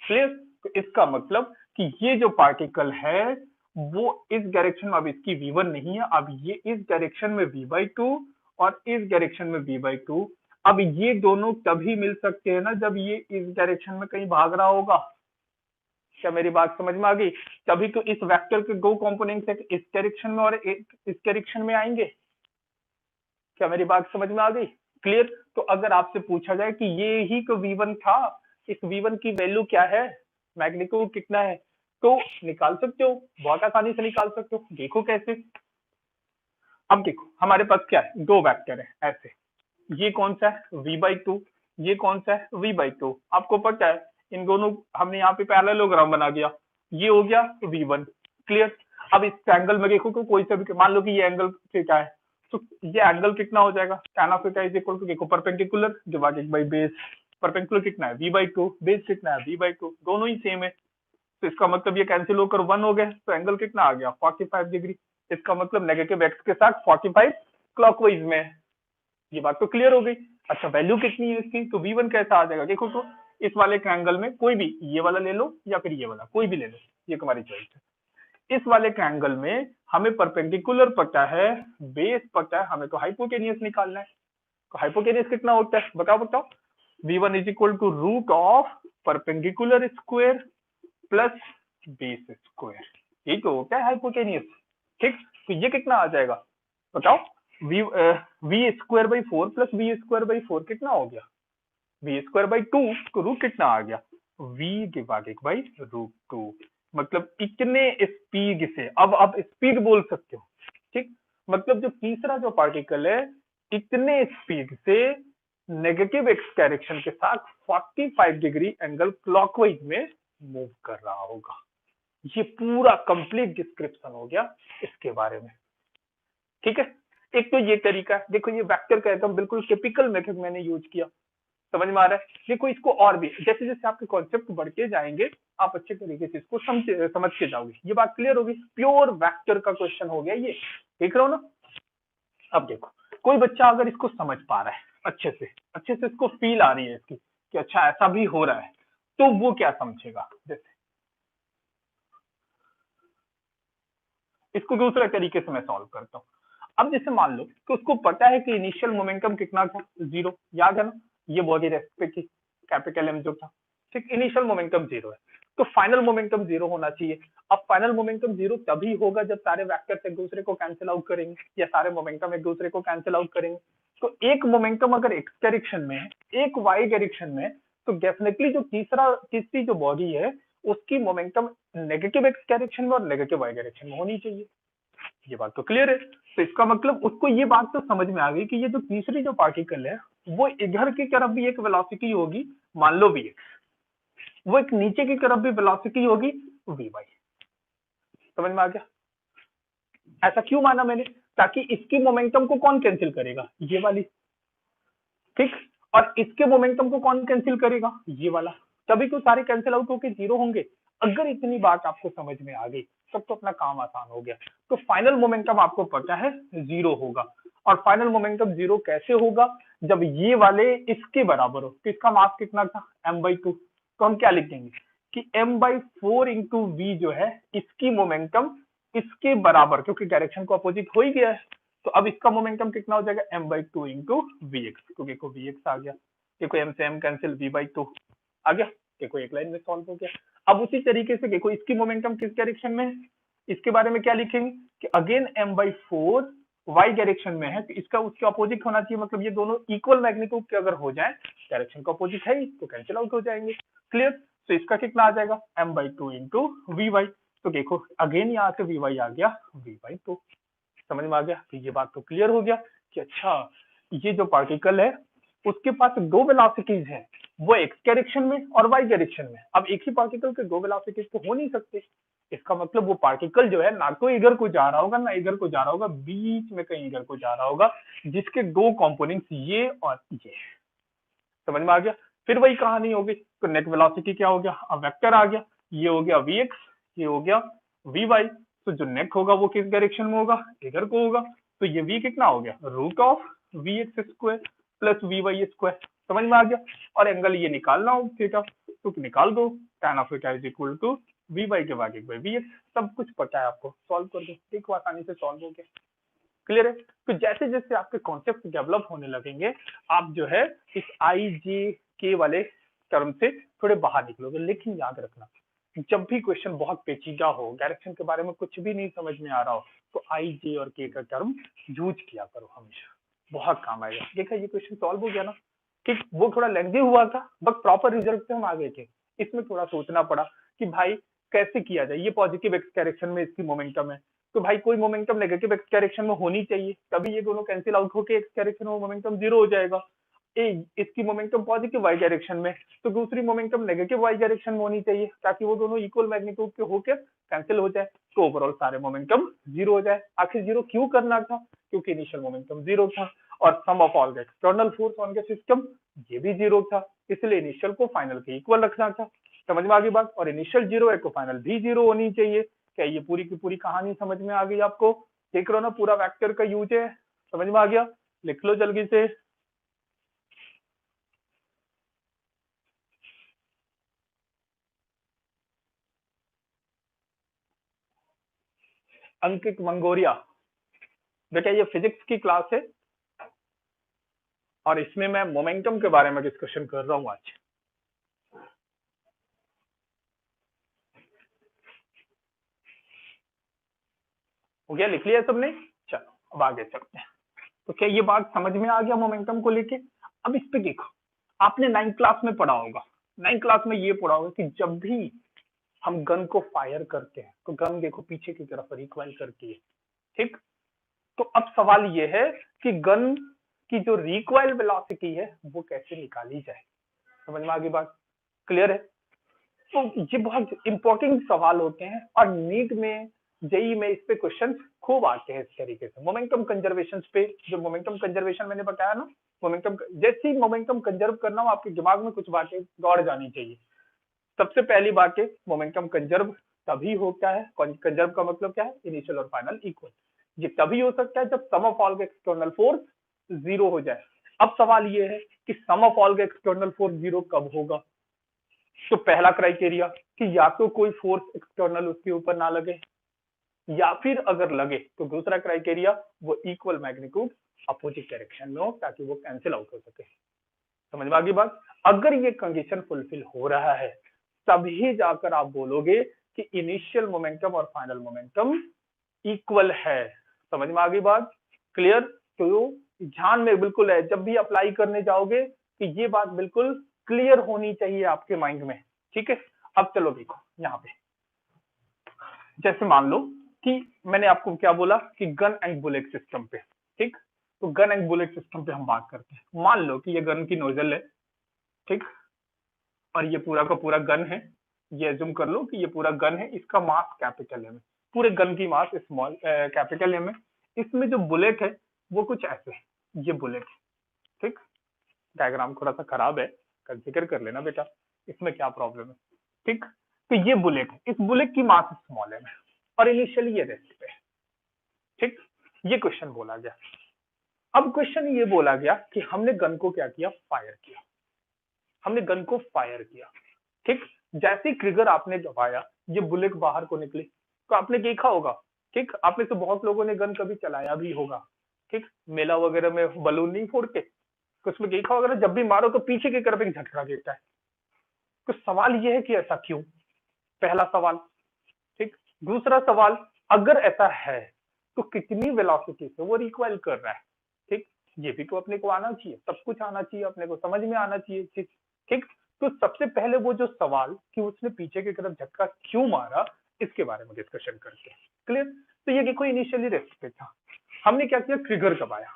[SPEAKER 1] Clear? तो इसका मतलब कि ये जो पार्टिकल है वो इस डायरेक्शन में, अब इसकी v1 नहीं है, अब ये इस डायरेक्शन में v/2 और इस डायरेक्शन में v/2। अब ये दोनों तभी मिल सकते हैं ना जब ये इस डायरेक्शन में कहीं भाग रहा होगा। क्या मेरी बात समझ में आ गई? तभी तो इस वेक्टर के दो कंपोनेंट्स एक इस डायरेक्शन में और एक इस डायरेक्शन में आएंगे। क्या मेरी बात समझ में आ गई? क्लियर? तो अगर आपसे पूछा जाए कि ये ही तो v1 था, इस v1 की वैल्यू क्या है, मैग्नीट्यूड कितना है, तो निकाल सकते हो, बहुत आसानी से निकाल सकते हो। देखो कैसे। अब देखो हमारे पास क्या है, दो वेक्टर है ऐसे, ये कौन सा है v/2, ये कौन सा है v/2। आपको पता है इन दोनों, हमने यहाँ पे पैरेललोग्राम बना दिया, ये हो गया v1। क्लियर? अब इस एंगल में देखो कोई सा भी, मान लो कि ये एंगल थीटा है, तो ये एंगल कितना हो जाएगा, tan of theta is equal to, देखो perpendicular divided by base, perpendicular कितना है v/2, बेस कितना है v/2, दोनों ही सेम है। तो इसका मतलब ये कैंसिल होकर 1 हो गए, तो एंगल कितना आ गया 45 डिग्री। इसका मतलब नेगेटिव एक्स के साथ 45 क्लॉकवाइज में है। ये बात तो क्लियर हो गई। अच्छा वैल्यू कितनी है इसकी, तो v1 कैसा आ जाएगा, देखो तो इस वाले ट्रायंगल में कोई भी, ये वाला ले लो या फिर ये वाला, कोई भी ले लो, ये तुम्हारी चॉइस है। इस वाले ट्रायंगल में हमें परपेंडिकुलर पता है, बेस पता है, हमें तो हाइपोटेनियस निकालना है। तो हाइपोटेनियस कितना होता है बताओ बताओ। v1 is equal to root of perpendicular square plus base square, यही तो होता है हाइपोटेनियस। ठीक, तो ये कितना आ जाएगा बताओ, v square by 4 plus v square by 4 कितना हो गया, वी स्क्वायर बाई 2, तो रूट कितना आ गया, वी डिवाइडेड बाई √2। मतलब इतने स्पीड से, अब आप स्पीड बोल सकते हो। ठीक, मतलब जो तीसरा जो पार्टिकल है इतने स्पीड से नेगेटिव एक्स डायरेक्शन के साथ 45 डिग्री एंगल क्लॉकवाइज में मूव कर रहा होगा। ये पूरा कंप्लीट डिस्क्रिप्शन हो गया इसके बारे में। ठीक है, एक तो ये तरीका है, देखो ये वेक्टर का एकदम बिल्कुल टिपिकल मेथड मैंने यूज किया, समझ में आ रहा है। देखो इसको और भी जैसे जैसे आपके कॉन्सेप्ट बढ़ते जाएंगे आप अच्छे तरीके से इसको समझ के जाओगे। ये बात क्लियर होगी, प्योर वेक्टर का क्वेश्चन हो गया ये, देख रहे हो ना। अब देखो कोई बच्चा अगर इसको समझ पा रहा है अच्छे से इसको फील आ रही है इसकी कि अच्छा ऐसा भी हो रहा है, तो वो क्या समझेगा। जैसे इसको दूसरे तरीके से मैं सॉल्व करता हूँ। अब जैसे मान लो कि उसको पता है कि इनिशियल मोमेंटम कितना था, 0, याद है ना, ये बॉडी रेस्पेक्ट की कैपिटल एम जो था। ठीक, इनिशियल मोमेंटम 0 है, तो फाइनल मोमेंटम 0 होना चाहिए। अब फाइनल मोमेंटम 0 तभी होगा जब सारे वेक्टर्स एक दूसरे को कैंसिल आउट करेंगे या सारे मोमेंटम एक दूसरे को कैंसिल आउट करेंगे। तो एक मोमेंटम अगर एक्स डायरेक्शन में है, एक वाई डायरेक्शन में है, तो डेफिनेटली जो तीसरी जो बॉडी है उसकी मोमेंटम नेगेटिव एक्स डायरेक्शन में और नेगेटिव वाई डायरेक्शन में होनी चाहिए। ये बात तो क्लियर है। तो इसका मतलब उसको ये बात तो समझ में आ गई कि ये जो तीसरी जो पार्टिकल है वो इधर की तरफ भी एक वेलोसिटी होगी, मान लो vx, वो एक नीचे की तरफ भी वेलोसिटी होगी vy। समझ में आ गया? ऐसा क्यों माना मैंने, ताकि इसकी मोमेंटम को कौन कैंसिल करेगा, ये वाली। ठीक, और इसके मोमेंटम को कौन कैंसिल करेगा, ये वाला। तभी तो सारे कैंसिल आउट होके 0 होंगे। अगर इतनी बात आपको समझ में आ गई तब तो अपना काम आसान हो गया। तो फाइनल मोमेंटम आपको पता है 0 होगा, और फाइनल मोमेंटम 0 कैसे होगा, जब ये वाले इसके बराबर हो। तो इसका मास कितना था m/2, तो हम क्या लिखेंगे कि m/4 इंटू वी जो है इसकी मोमेंटम इसके बराबर, क्योंकि डायरेक्शन को अपोजिट हो ही गया है। तो अब इसका मोमेंटम कितना हो जाएगा m/2 इंटू वी एक्स, तो देखो वी एक्स आ गया, देखो m से m कैंसिल v/2 आ गया, देखो एक लाइन में सॉल्व हो गया। अब उसी तरीके से देखो इसकी मोमेंटम किस डायरेक्शन में है, इसके बारे में क्या लिखेंगे कि अगेन m/4 y डायरेक्शन में है, तो इसका उसके अपोजिट होना चाहिए, मतलब ये दोनों इक्वल मैग्नीट्यूड के अगर हो जाए, डायरेक्शन का अपोजिट है ही, तो कैंसिल आउट हो जाएंगे। क्लियर? तो इसका कितना आ जाएगा m/2 इंटू वी वाई, तो देखो अगेन यहाँ से वी वाई आ गया v/2। समझ में आ गया? तो ये बात तो क्लियर हो गया कि अच्छा ये जो पार्टिकल है उसके पास दो वेलोसिटीज हैं, वो एक्स डायरेक्शन में और वाई डायरेक्शन में। अब एक ही पार्टिकल के दो वेलोसिटीज तो हो नहीं सकते। इसका मतलब वो पार्टिकल जो है ना तो इधर को जा रहा होगा ना इधर को जा रहा होगा, बीच में कहीं इधर को जा रहा होगा, जिसके दो कंपोनेंट्स ये और ये। समझ में आ गया? फिर वही कहानी होगी, तो नेट वेलोसिटी क्या हो गया, अब वेक्टर आ गया, ये हो गया vx, ये हो गया वी वाई, तो जो नेक होगा वो किस डायरेक्शन में होगा, इधर को होगा। तो ये वी कितना हो गया, root of v x square plus v y square, समझ में आ गया। और एंगल ये निकालना हो थीटा, तो निकाल दो, tan of theta is equal to v y के भागित बाई वी एक्स, सब कुछ पता है आपको, सॉल्व कर दो, देखो आसानी से सॉल्व हो गया। क्लियर है। तो जैसे जैसे आपके कॉन्सेप्ट डेवलप होने लगेंगे, आप जो है इस आई जे के वाले टर्म से थोड़े बाहर निकलोगे। लेकिन याद रखना, जब भी क्वेश्चन बहुत पेचीदा हो, डायरेक्शन के बारे में कुछ भी नहीं समझ में आ रहा हो, तो आई जे और के का टर्म यूज किया करो हमेशा, बहुत काम आएगा। देखा ये क्वेश्चन सॉल्व हो गया ना, कि वो थोड़ा लेंथी हुआ था बट प्रॉपर रिजल्ट पे हम आ गए थे। इसमें थोड़ा सोचना पड़ा कि भाई कैसे किया जाए, ये पॉजिटिव एक्स डायरेक्शन में इसकी मोमेंटम है, तो भाई कोई मोमेंटम नेगेटिव एक्स डायरेक्शन में होनी चाहिए, तभी ये दोनों कैंसिल आउट होके एक्स डायरेक्शन में मोमेंटम जीरो हो जाएगा। इसकी मोमेंटम पॉजिटिव वाई डायरेक्शन में, तो दूसरी मोमेंटम नेगेटिव वाई डायरेक्शन में होनी चाहिए, ताकि वो दोनों इक्वल मैग्नीट्यूड के होकर कैंसिल हो जाए, तो ओवरऑल सारे मोमेंटम जीरो हो जाए। आखिर जीरो क्यों करना था, क्योंकि इनिशियल मोमेंटम जीरो था, और sum of all the external force on the system ये भी जीरो था, इसलिए इनिशियल को फाइनल के इक्वल रखना था। समझ में आ गई बात। और इनिशियल जीरो है तो फाइनल भी जीरो होनी चाहिए। क्या ये पूरी की पूरी कहानी समझ में आ गई आपको, देख रहे हो ना, पूरा वेक्टर का यूज है, समझ में आ गया। लिख लो जल्दी से। अंकित मंगोरिया, बेटा ये फिजिक्स की क्लास है और इसमें मैं मोमेंटम के बारे में डिस्कशन कर रहा हूँ आज। हो गया, लिख लिया सबने, चलो अब आगे चलते हैं। तो क्या ये बात समझ में आ गया मोमेंटम को लेके। अब इस पे देखो, आपने 9th क्लास में पढ़ा होगा, 9th क्लास में ये पढ़ा होगा कि जब भी हम गन को फायर करते हैं तो गन देखो पीछे की तरफ रिकॉइल करती है, ठीक। तो अब सवाल ये है कि गन की जो रिकॉइल वेलोसिटी है वो कैसे निकाली जाए। समझ में आ गई बात, क्लियर है। तो ये बहुत इंपॉर्टेंट सवाल होते हैं और नीट में, जेई में इस पे क्वेश्चन खूब आते हैं इस तरीके से। मोमेंटम कंजर्वेशन पे, जो मोमेंटम कंजर्वेशन मैंने बताया ना, मोमेंटम जैसे ही मोमेंटम कंजर्व करना हो, आपके दिमाग में कुछ बातें दौड़ जानी चाहिए। सबसे पहली बात है, मोमेंटम कंजर्व तभी होता है, कंजर्व का मतलब क्या है, इनिशियल और फाइनल इक्वल। ये तभी हो सकता है जब sum of all external force zero हो जाए। अब सवाल ये है कि sum of all external force zero कब होगा। तो पहला क्राइटेरिया कि या तो कोई फोर्स एक्सटर्नल उसके ऊपर ना लगे, या फिर अगर लगे तो दूसरा क्राइटेरिया वो इक्वल मैग्नीट्यूड अपोजिट डायरेक्शन में हो, ताकि वो कैंसिल आउट हो सके। समझ में आ गई बात। अगर ये कंडीशन फुलफिल हो रहा है तभी जाकर आप बोलोगे कि इनिशियल मोमेंटम और फाइनल मोमेंटम इक्वल है। समझ में आ गई बात, क्लियर। तो ध्यान में बिल्कुल है, जब भी अप्लाई करने जाओगे कि ये बात बिल्कुल क्लियर होनी चाहिए आपके माइंड में, ठीक है। अब चलो देखो यहाँ पे, जैसे मान लो कि मैंने आपको क्या बोला कि गन एंड बुलेट सिस्टम पे, ठीक। तो गन एंड बुलेट सिस्टम पे हम बात करते हैं। मान लो कि ये गन की नोजल है, ठीक, और ये पूरा का पूरा गन है। ये एज्यूम कर लो कि ये पूरा गन है, इसका मास कैपिटल एम है, पूरे गन की मास स्मॉल कैपिटल एम है। इसमें जो बुलेट है वो कुछ ऐसे है, ये बुलेट है, ठीक। डायग्राम थोड़ा सा खराब है, कंसीडर कर लेना बेटा, इसमें क्या प्रॉब्लम है, ठीक। तो ये बुलेट है, इस बुलेट की मास स्मॉल एम है और इनिशियली ये रेस्ट पे है, ठीक। ये क्वेश्चन बोला गया। अब क्वेश्चन ये बोला गया कि हमने गन को क्या किया, फायर किया, हमने गन को फायर किया, ठीक। जैसे ट्रिगर आपने दबाया, ये बुलेट बाहर को निकली, तो आपने देखा होगा, ठीक। आप में से बहुत लोगों ने गन कभी चलाया भी होगा, ठीक। मेला वगैरह में बलून नहीं फोड़ के, तो उसमें देखा होगा ना, जब भी मारो तो पीछे की तरफ एक झटका देता है। तो सवाल ये है कि ऐसा क्यों, पहला सवाल, ठीक। दूसरा सवाल, अगर ऐसा है तो कितनी वेलोसिटी से वो रिकॉइल कर रहा है, ठीक। ये भी तो अपने को आना चाहिए, सब कुछ आना चाहिए अपने को, समझ में आना चाहिए, ठीक, ठीक। तो सबसे पहले वो जो सवाल कि उसने पीछे की तरफ झटका क्यों मारा, इसके बारे में डिस्कशन करते हैं, क्लियर। तो ये देखो इनिशियली रेस्ट पे था, हमने क्या किया, ट्रिगर दबाया,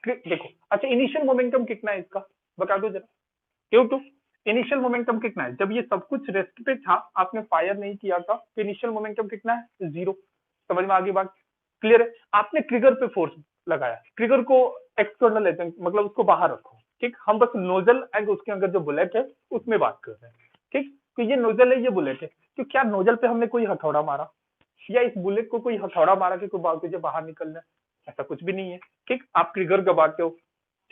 [SPEAKER 1] देखो। अच्छा, इनिशियल मोमेंटम कितना है इसका, बता दो जरा, क्यों टू, इनिशियल मोमेंटम कितना है, जब ये सब कुछ रेस्ट पे था, आपने फायर नहीं किया था, तो इनिशियल मोमेंटम कितना है, जीरो। समझ में आ गई बात, क्लियर है। आपने ट्रिगर पे फोर्स लगाया, ट्रिगर को एक्सटर्नल एजेंट मतलब उसको बाहर रखो, ठीक। हम बस नोजल एंड उसके अंदर जो बुलेट है उसमें बात कर रहे हैं, ठीक। तो ये नोजल है, ये बुलेट है, तो क्या नोजल पे हमने कोई हथौड़ा मारा, या इस बुलेट को कोई हथौड़ा मारा के कोई तुझे बाहर निकलना है, ऐसा कुछ भी नहीं है। ठीक, आप ट्रिगर दबाते हो,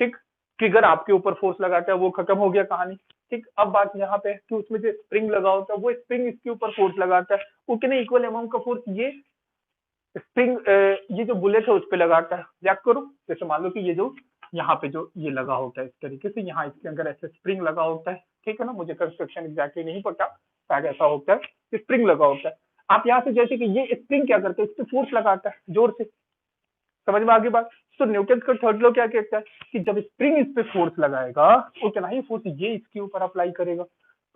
[SPEAKER 1] ठीक, ट्रिगर आपके ऊपर फोर्स लगाता है, वो खत्म हो गया कहानी। ठीक, अब बात यहाँ पे कि उसमें जो स्प्रिंग लगा होता है वो स्प्रिंग इसके ऊपर फोर्स लगाता है, उतने इक्वल अमाउंट का फोर्स ये स्प्रिंग ये जो बुलेट है उस पर लगाता है। याद करो, जैसे मान लो कि ये जो यहाँ पे जो ये लगा होता है इस तरीके से, यहाँ इसके अंदर ऐसे स्प्रिंग लगा होता है, ठीक है ना, मुझे कंस्ट्रक्शन एग्जैक्टली नहीं पता, शायद ऐसा होता है कि स्प्रिंग लगा होता है। आप यहाँ से जैसे कि ये स्प्रिंग क्या करता है, इस पे फोर्स लगाता है जोर से, समझ में आगे बात। तो न्यूटन का थर्ड लॉ क्या कहता है कि जब स्प्रिंग इस पे फोर्स लगाएगा उतना ही फोर्स ये इसके ऊपर अप्लाई करेगा।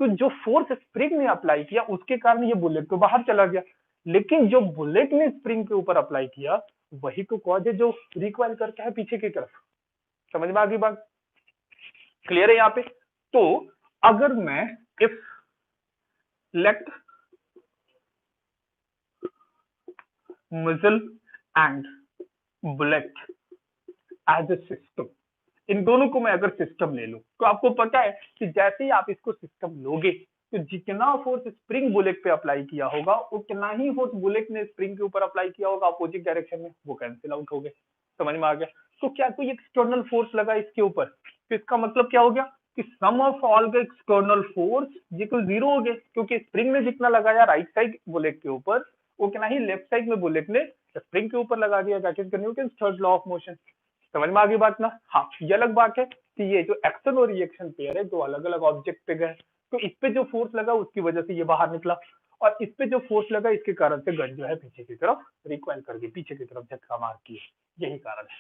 [SPEAKER 1] तो जो फोर्स स्प्रिंग ने अप्लाई किया उसके कारण ये बुलेट तो बाहर चला गया, लेकिन जो बुलेट ने स्प्रिंग के ऊपर अप्लाई किया वही तो कॉज है जो रिकॉइल करता है पीछे की तरफ। समझ में आगे बात, क्लियर है यहाँ पे। तो अगर मैं if let muzzle and bullet as a system, इन दोनों को मैं अगर सिस्टम ले लूं तो आपको पता है कि जैसे ही आप इसको सिस्टम लोगे तो जितना फोर्स स्प्रिंग बुलेट पे अप्लाई किया होगा उतना ही फोर्स बुलेट ने स्प्रिंग के ऊपर अप्लाई किया होगा अपोजिट डायरेक्शन में, वो कैंसिल आउट हो गए। समझ में आ गया। तो क्या कोई एक्सटर्नल फोर्स लगा इसके ऊपर, तो इसका मतलब क्या हो गया कि sum of all the external force equal zero हो गए, क्योंकि स्प्रिंग ने जितना लगाया राइट साइड बुलेट के ऊपर उतना ही लेफ्ट साइड में बुलेट ने स्प्रिंग के ऊपर लगा दिया। That is Newton third law of motion. समझ में आ गई बात ना। हाँ, ये अलग बात है कि ये जो एक्शन और रिएक्शन पेयर है दो अलग अलग ऑब्जेक्ट पे गए, तो इस पे जो फोर्स लगा उसकी वजह से ये बाहर निकला, और इस पे जो फोर्स लगा इसके कारण से गन जो है पीछे की तरफ रिकॉइल कर गई, पीछे की तरफ झटका मार की, यही कारण है।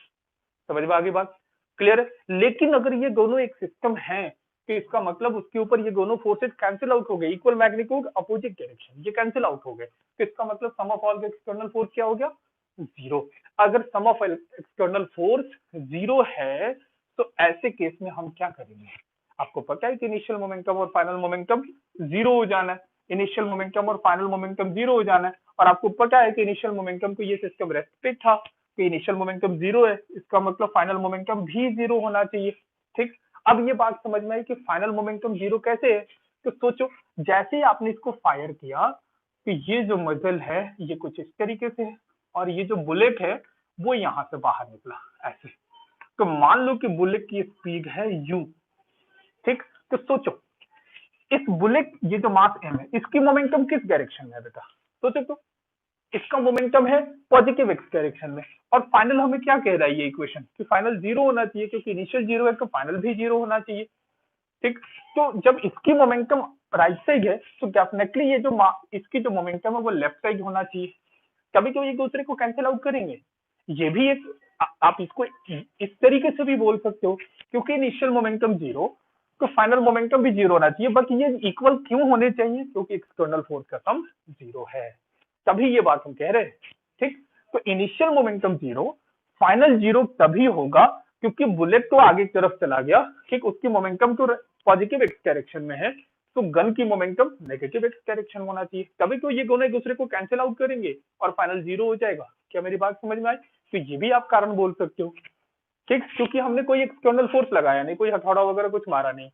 [SPEAKER 1] समझ में आ गई बात, क्लियर है। लेकिन अगर ये दोनों एक सिस्टम है तो इसका मतलब उसके ऊपर ये दोनों फोर्सेज कैंसिल आउट हो गए, इक्वल मैग्नीट्यूड अपोजिट डायरेक्शन, ये कैंसिल आउट हो गए, तो इसका मतलब sum of all the external force क्या हो गया, जीरो। अगर sum of external force zero है तो ऐसे केस में हम क्या करेंगे, आपको पता है कि इनिशियल मोमेंटम और फाइनल मोमेंटम जीरो हो जाना है, इनिशियल मोमेंटम और फाइनल मोमेंटम जीरो हो जाना है, और आपको पता है कि इनिशियल मोमेंटम को ये सिस्टम रेस्पेक्ट था कि इनिशियल मोमेंटम जीरो है, इसका मतलब फाइनल मोमेंटम भी जीरो होना चाहिए। ठीक, अब ये बात समझ में आई कि फाइनल मोमेंटम जीरो कैसे है। तो सोचो, जैसे ही आपने इसको फायर किया तो ये जो मजल है ये कुछ इस तरीके से है, और ये जो बुलेट है वो यहां से बाहर निकला ऐसे। तो मान लो कि बुलेट की स्पीड है u, ठीक, तो सोचो इस बुलेट ये जो मास m है इसकी मोमेंटम किस डायरेक्शन में है बेटा, सोचो तो इसका मोमेंटम है पॉजिटिव एक्स डायरेक्शन में, और फाइनल हमें क्या कह रहा है ये इक्वेशन कि फाइनल जीरो होना चाहिए, क्योंकि इनिशियल जीरो है तो फाइनल भी जीरो होना चाहिए। ठीक, तो जब इसकी मोमेंटम राइट साइड है तो डेफिनेटली ये जो इसकी जो मोमेंटम है वो लेफ्ट साइड होना चाहिए, कभी कभी एक दूसरे को कैंसिल आउट करेंगे। ये भी एक आप इसको इस तरीके से भी बोल सकते हो, क्योंकि इनिशियल मोमेंटम जीरो तो फाइनल मोमेंटम भी जीरो होना चाहिए, बट ये इक्वल क्यों होने चाहिए, क्योंकि एक्सटर्नल फोर्स का सम जीरो है, तभी ये बात हम कह रहे हैं। ठीक, तो initial momentum zero, final zero तभी होगा क्योंकि बुलेट तो आगे की तरफ चला गया, ठीक, उसकी मोमेंटम तो पॉजिटिव एक्स डायरेक्शन में है, तो गन की मोमेंटम नेगेटिव एक्स डायरेक्शन होना चाहिए, तभी तो ये दोनों एक दूसरे को कैंसिल आउट करेंगे और फाइनल जीरो हो जाएगा। क्या मेरी बात समझ में आई, तो ये भी आप कारण बोल सकते हो। ठीक, क्योंकि हमने कोई एक्सटर्नल फोर्स लगाया नहीं, कोई हथौड़ा वगैरह कुछ मारा नहीं,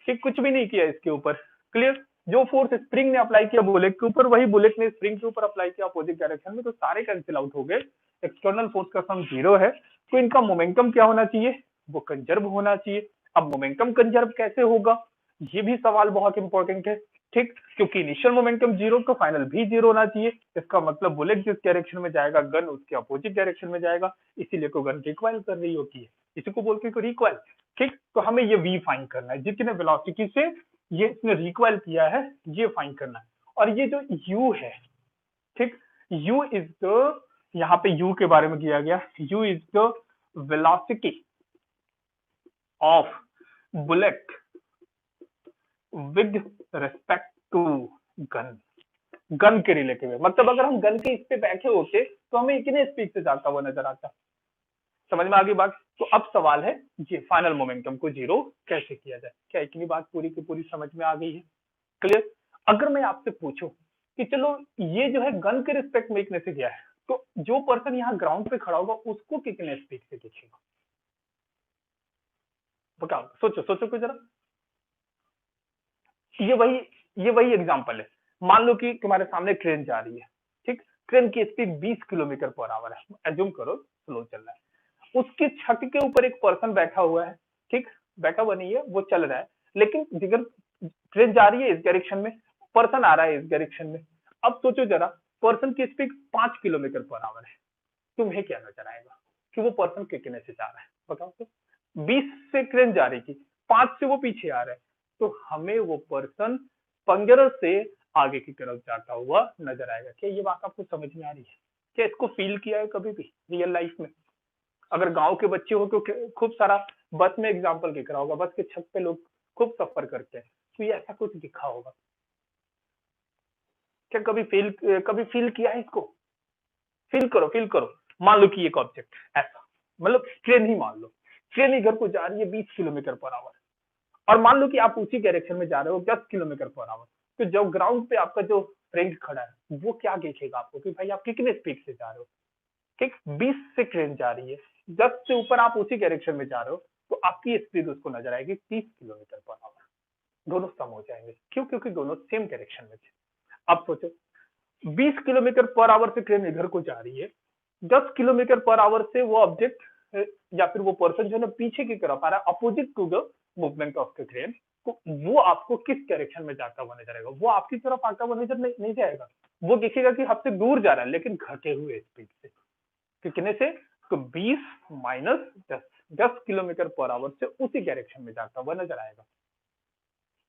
[SPEAKER 1] ठीक, कुछ भी नहीं किया इसके ऊपर, क्लियर। जो फोर्स स्प्रिंग ने अप्लाई किया बुलेट के ऊपर वही बुलेट ने स्प्रिंग के ऊपर अप्लाई किया अपोजिट डायरेक्शन में, तो सारे कैंसिल आउट हो गए, एक्सटर्नल फोर्स का सम जीरो है, तो इनका मोमेंटम क्या होना चाहिए, वो कंजर्व होना चाहिए। अब मोमेंटम कंजर्व कैसे होगा, ये भी सवाल बहुत इंपॉर्टेंट है। ठीक, क्योंकि इनिशियल मोमेंटम जीरो तो फाइनल भी जीरो होना चाहिए, इसका मतलब बुलेट जिस डायरेक्शन में जाएगा गन उसके अपोजिट डायरेक्शन में जाएगा, इसीलिए को गन रिकॉइल कर रही होती है, इसी को बोलते हैं रिकॉइल। ठीक, तो हमें ये v फाइंड करना है, जितने वेलोसिटी से ये इसने रिकॉइल किया है ये फाइंड करना है, और ये जो u है, ठीक, u इज द, यहाँ पे u के बारे में किया गया, u is the velocity of bullet with respect to gun, gun के रिलेटिव है, मतलब अगर हम गन के इस पे बैठे होते तो हमें इतने स्पीड से जाता हुआ नजर आता। समझ में आ गई बात। तो अब सवाल है ये फाइनल मोमेंटम को जीरो कैसे किया जाए, क्या इतनी बात पूरी की पूरी समझ में आ गई है, क्लियर। अगर मैं आपसे पूछूं कि चलो ये जो है गन के रिस्पेक्ट में इतने से गया है, तो जो पर्सन यहाँ ग्राउंड पे खड़ा होगा उसको कितने स्पीड से दिखेगा, बताओ, सोचो सोचो कोई जरा। ये वही एग्जांपल है, मान लो कि तुम्हारे सामने ट्रेन जा रही है, ठीक, ट्रेन की स्पीड 20 किलोमीटर पर आवर है, एज्यूम करो स्लो चल रहा है, उसकी छत के ऊपर एक पर्सन बैठा हुआ है, ठीक, बैठा हुआ नहीं है, वो चल रहा है, लेकिन जिधर ट्रेन जा रही है इस डायरेक्शन में, पर्सन आ रहा है इस डायरेक्शन में। अब सोचो जरा, पर्सन की स्पीड 5 किलोमीटर पर आवर है, तुम्हें क्या नजर आएगा कि वो पर्सन कितने से जा रहा है, बताओ तो। 20 से ट्रेन जा रही थी, 5 से वो पीछे आ रहा है, तो हमें वो पर्सन 15 से आगे की तरफ जाता हुआ नजर आएगा। क्या ये बात आपको समझ में आ रही है? क्या इसको फील किया है कभी भी रियल लाइफ में? अगर गांव के बच्चे हो तो खूब सारा बस में एग्जाम्पल दिख रहा होगा, बस के छत पे लोग खूब सफर करते हैं, तो ये ऐसा कुछ दिखा होगा। क्या कभी फील किया है इसको? फील करो, फील करो। मान लो कि एक ऑब्जेक्ट ऐसा, मतलब ट्रेन ही मान लो, ट्रेन इधर को जा रही है 20 किलोमीटर पर आवर, और मान लो कि आप उसी डायरेक्शन में जा रहे हो 10 किलोमीटर पर आवर, तो जब ग्राउंड पे आपका जो फ्रेंड खड़ा है वो क्या देखेगा आपको कि भाई आप कितने स्पीड से जा रहे हो? ठीक, 20 से ट्रेन जा रही है, 10 से ऊपर आप उसी डायरेक्शन में जा रहे हो, तो आपकी स्पीड उसको नजर आएगी 30 किलोमीटर पर आवर। दोनों सम हो जाएंगे, क्यों? क्योंकि दोनों सेम डायरेक्शन में थे। अब सोचो, 20 किलोमीटर पर आवर से ट्रेन इधर को जा रही है, 10 किलोमीटर पर आवर से वो ऑब्जेक्ट या फिर वो पर्सन जो है ना पीछे की तरफ आ रहा है, opposite to the movement of the train, तो वो आपको किस डायरेक्शन में जाता हुआ नजर आएगा? वो आपकी तरफ आता हुआ नजर नहीं जाएगा, वो दिखेगा कि आपसे दूर जा रहा है, लेकिन घटे हुए स्पीड से। कितने से? तो 20 माइनस 10, 10 किलोमीटर पर आवर से उसी डायरेक्शन में जाता हुआ नजर आएगा।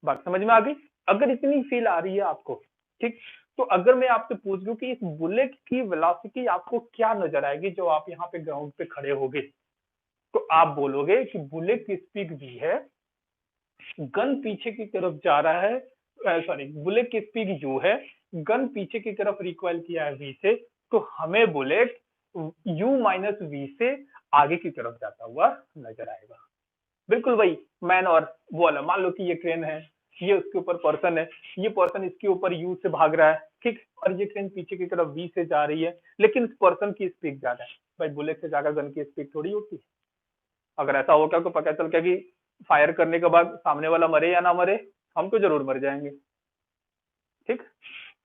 [SPEAKER 1] बात समझ में आ गई? अगर इतनी फील आ रही है आपको, ठीक, तो अगर मैं आपसे पूछ लूं कि इस बुलेट की वेलोसिटी आपको क्या नजर आएगी जो आप यहाँ पे ग्राउंड पे खड़े होगे, तो आप बोलोगे कि बुलेट की स्पीड भी है, गन पीछे की तरफ जा रहा है, सॉरी, बुलेट की स्पीड जो है, गन पीछे की तरफ रिकॉइल किया है वी से, तो हमें बुलेट यू माइनस वी से आगे की तरफ जाता हुआ नजर आएगा। बिल्कुल वही मैन और वो वाला, मान लो कि ये ट्रेन है, ये उसके ऊपर पर्सन है, ये पर्सन इसके ऊपर यू से भाग रहा है, ठीक, और ये ट्रेन पीछे की तरफ वी से जा रही है, लेकिन इस पर्सन की स्पीड ज्यादा है। भाई बुलेट से ज्यादा गन की स्पीड थोड़ी होती है। अगर ऐसा हो क्या तो पता चल गया कि फायर करने के बाद सामने वाला मरे या ना मरे, हम तो जरूर मर जाएंगे। ठीक,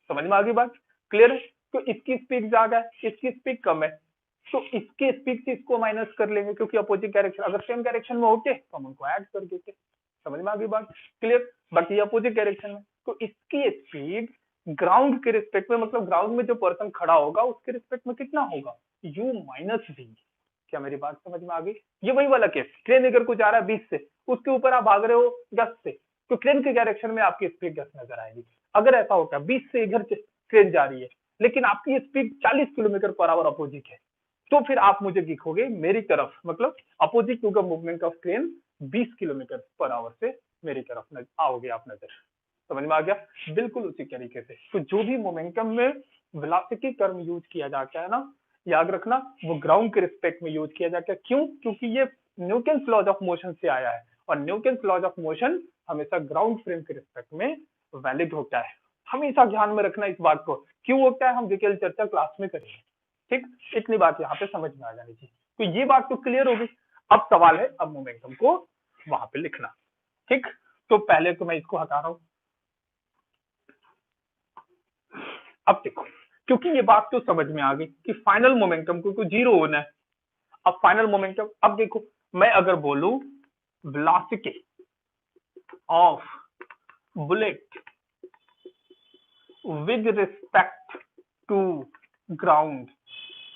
[SPEAKER 1] समझ में आ गई बात? क्लियर है? तो इसकी स्पीड ज्यादा है, इसकी स्पीड कम है, तो इसके स्पीड से इसको माइनस कर लेंगे, क्योंकि अपोजिट डायरेक्शन, अगर सेम डायरेक्शन में होते तो हम उनको ऐड कर देते। समझ में आ गई बात? क्लियर? बट ये अपोजिट डायरेक्शन में, तो इसकी स्पीड ग्राउंड के रिस्पेक्ट में, मतलब ग्राउंड में जो पर्सन खड़ा होगा उसके रिस्पेक्ट में कितना होगा? u minus v. क्या मेरी बात समझ में आ गई? ये वही वाला केस, ट्रेन इधर को जा रहा है 20 से, उसके ऊपर आप भाग रहे हो 10 से, तो ट्रेन के डायरेक्शन में आपकी स्पीड 10 नजर आएगी। अगर ऐसा होता है 20 से इधर ट्रेन जा रही है, लेकिन आपकी speed 40 kilometre per hour opposite है, तो फिर आप मुझे दिखोगे मेरी तरफ, मतलब opposite to the movement of ट्रेन 20 किलोमीटर पर आवर से मेरी तरफ आओगे आप नजर। समझ में आ गया? बिल्कुल उसी तरीके से, तो जो भी मोमेंटम में वेलोसिटी टर्म यूज किया जाता है ना, याद रखना वो ग्राउंड के रिस्पेक्ट में यूज किया जाता है। क्यों? क्योंकि ये न्यूटन लॉज ऑफ मोशन से आया है, और न्यूटन लॉज ऑफ मोशन हमेशा ग्राउंड फ्रेम के रिस्पेक्ट में वैलिड होता है। हमेशा ध्यान में रखना इस बात को। क्यों होता है हम डिटेल चर्चा क्लास में करेंगे। ठीक, इतनी बात यहाँ पे समझ में आ जानी चाहिए। तो ये बात तो क्लियर होगी। अब सवाल है अब मोमेंटम को वहां पे लिखना। ठीक, तो पहले तो मैं इसको हटा रहा हूं। अब देखो, क्योंकि ये बात तो समझ में आ गई कि फाइनल मोमेंटम को जीरो होना है। अब फाइनल मोमेंटम, अब देखो मैं अगर बोलूं velocity of bullet with respect to ground,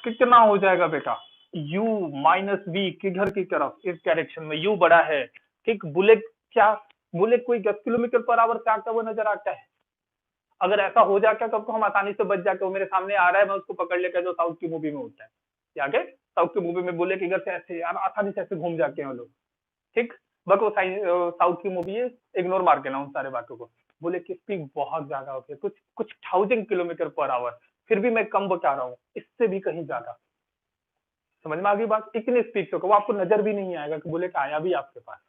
[SPEAKER 1] कितना हो जाएगा बेटा? u माइनस वी किधर की तरफ? इस डायरेक्शन में u बड़ा है। ठीक, बुलेट क्या, बुलेट कोई 10 किलोमीटर पर आवर से आता हुआ नजर आता है? अगर ऐसा हो जाता तब तो हम आसानी से बच जाते। वो मेरे सामने आ रहा है, मैं उसको पकड़ लेकर, जो साउथ की मूवी में होता है, क्या के साउथ की मूवी में बुलेट इधर से ऐसे यार आसानी से ऐसे घूम जाते हैं लोग। ठीक, बट वो साउथ की मूवी है, इग्नोर मार के ना उन सारे बातों को। बुलेट की स्पीड बहुत ज्यादा होती है, कुछ कुछ 1000 किलोमीटर पर आवर, फिर भी मैं कम बता रहा हूँ, इससे भी कहीं ज्यादा। समझ में आ गई बात? इतनी स्पीड से वो आपको नजर भी नहीं आएगा कि बुलेट आया भी आपके पास,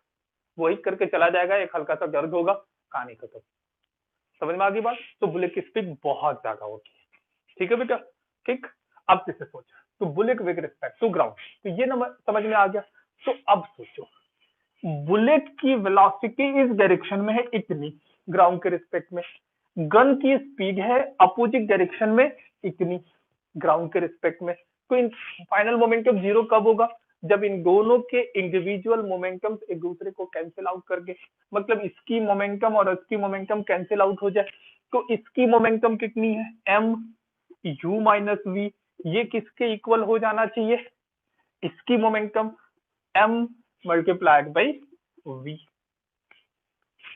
[SPEAKER 1] वही करके चला जाएगा, एक हल्का सा दर्द होगा, कहानी खत्म। समझ में आ गई बात? तो बुलेट की स्पीड बहुत ज्यादा होती है। ठीक है बेटा? ठीक, अब किसे सोचा, तो bullet with respect to ground, तो ये नंबर समझ में आ गया। तो अब सोचो, बुलेट की वेलोसिटी इस डायरेक्शन में है इतनी, ग्राउंड के रिस्पेक्ट में, गन की स्पीड है अपोजिट डायरेक्शन में इतनी, ग्राउंड के रिस्पेक्ट में। तो इन फाइनल मोमेंटम जीरो कब होगा, जब इन दोनों के इंडिविजुअल मोमेंटम एक दूसरे को कैंसिल आउट करके, मतलब इसकी मोमेंटम और इसकी मोमेंटम कैंसिल आउट हो जाए। तो इसकी मोमेंटम कितनी है, एम यू माइनस वी, ये किसके इक्वल हो जाना चाहिए, इसकी momentum m multiplied by v.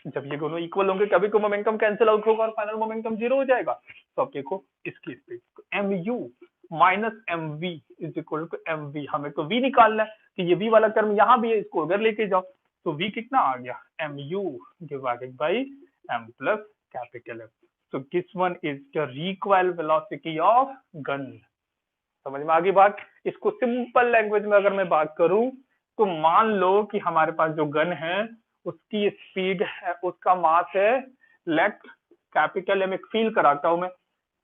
[SPEAKER 1] जब ये दोनों इक्वल होंगे कभी को मोमेंटम कैंसिल आउट होगा और फाइनल मोमेंटम जीरो हो जाएगा। तो अब देखो इसकी speed m u minus m v is equal to m v, हमें तो वी निकालना है कि ये वी वाला टर्म यहाँ भी है, इसको उधर लेके जाओ। तो वी कितना आ गया, m u divided by m plus capital F. So this one is the recoil velocity of gun। समझ में आ गई बात। इसको सिंपल लैंग्वेज में अगर मैं बात करूं तो मान लो कि हमारे पास जो गन है उसकी स्पीड है, उसका मास है, लेट कैपिटल एम, एक फील कराता हूं मैं,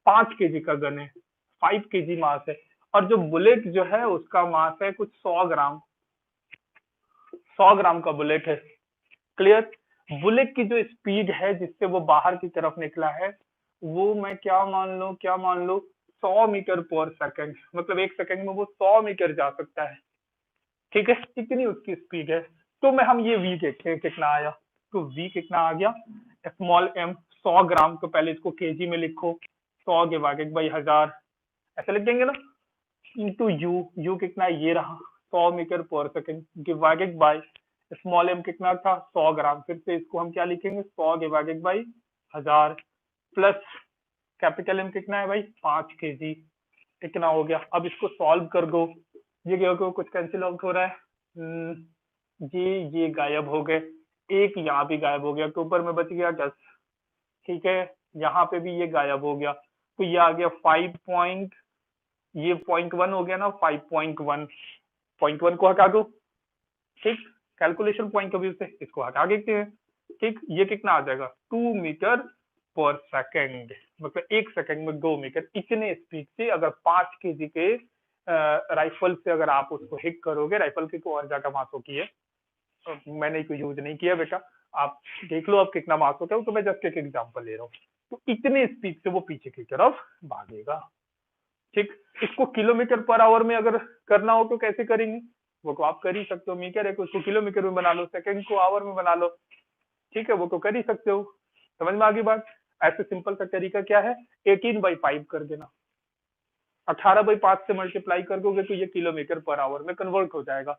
[SPEAKER 1] 5 केजी का गन है, 5 केजी मास है, और जो बुलेट जो है उसका मास है कुछ 100 ग्राम, 100 ग्राम का बुलेट है। क्लियर। बुलेट की जो स्पीड है जिससे वो बाहर की तरफ निकला है वो मैं क्या मान लो 100 मीटर पर सेकंड, मतलब एक सेकंड में वो 100 मीटर जा सकता है। ठीक है, इतनी उसकी स्पीड है। तो मैं हम ये वी देखते हैं कितना आया। तो वी कितना आ गया, स्मॉल एम 100 ग्राम, तो पहले इसको केजी में लिखो, 100 डिवाइडेड बाई 1000 ऐसे लिख देंगे ना, इंटू यू, यू कितना ये रहा 100 metre per second divided by small m कितना था 100 ग्राम, फिर से इसको हम क्या लिखेंगे 100 divided by 1000 plus capital M कितना है भाई 5 केजी, इतना हो गया। अब इसको सॉल्व कर दो, ये क्या हो, कुछ कैंसिल आउट हो रहा है, ये गायब हो गए, एक यहाँ भी गायब हो गया, तो ऊपर में बच गया 10। ठीक है, यहाँ पे भी ये गायब हो गया, तो ये आ गया 5 पॉइंट, ये 0.1 हो गया ना, 5.1, 0.1 को हटा दो। ठीक, कैलकुलेशन पॉइंट ऑफ व्यू से इसको हटा देते हैं। ठीक, ये कितना आ जाएगा 2 मीटर पर सेकंड, मतलब एक सेकंड में 2 मीटर। इतने स्पीड से अगर 5 केजी के राइफल से अगर आप उसको हिट करोगे, राइफल की तो और ज्यादा मास होती है, मैंने कोई यूज नहीं किया बेटा, आप देख लो अब कितना मास होता है, तो मैं जस्ट एक एग्जांपल ले रहा हूँ। तो इतने स्पीड से वो पीछे की तरफ भागेगा। ठीक, इसको किलोमीटर पर आवर में अगर करना हो तो कैसे करेंगे, वो तो आप कर ही सकते हो, मीटर है उसको किलोमीटर में बना लो, सेकंड को आवर में बना लो। ठीक है, वो तो कर ही सकते हो। समझ में आ गई बात। ऐसे सिंपल सा तरीका क्या है, 18/5 कर देना, 18/5 से मल्टीप्लाई कर दोगे तो ये किलोमीटर पर आवर में कन्वर्ट हो जाएगा।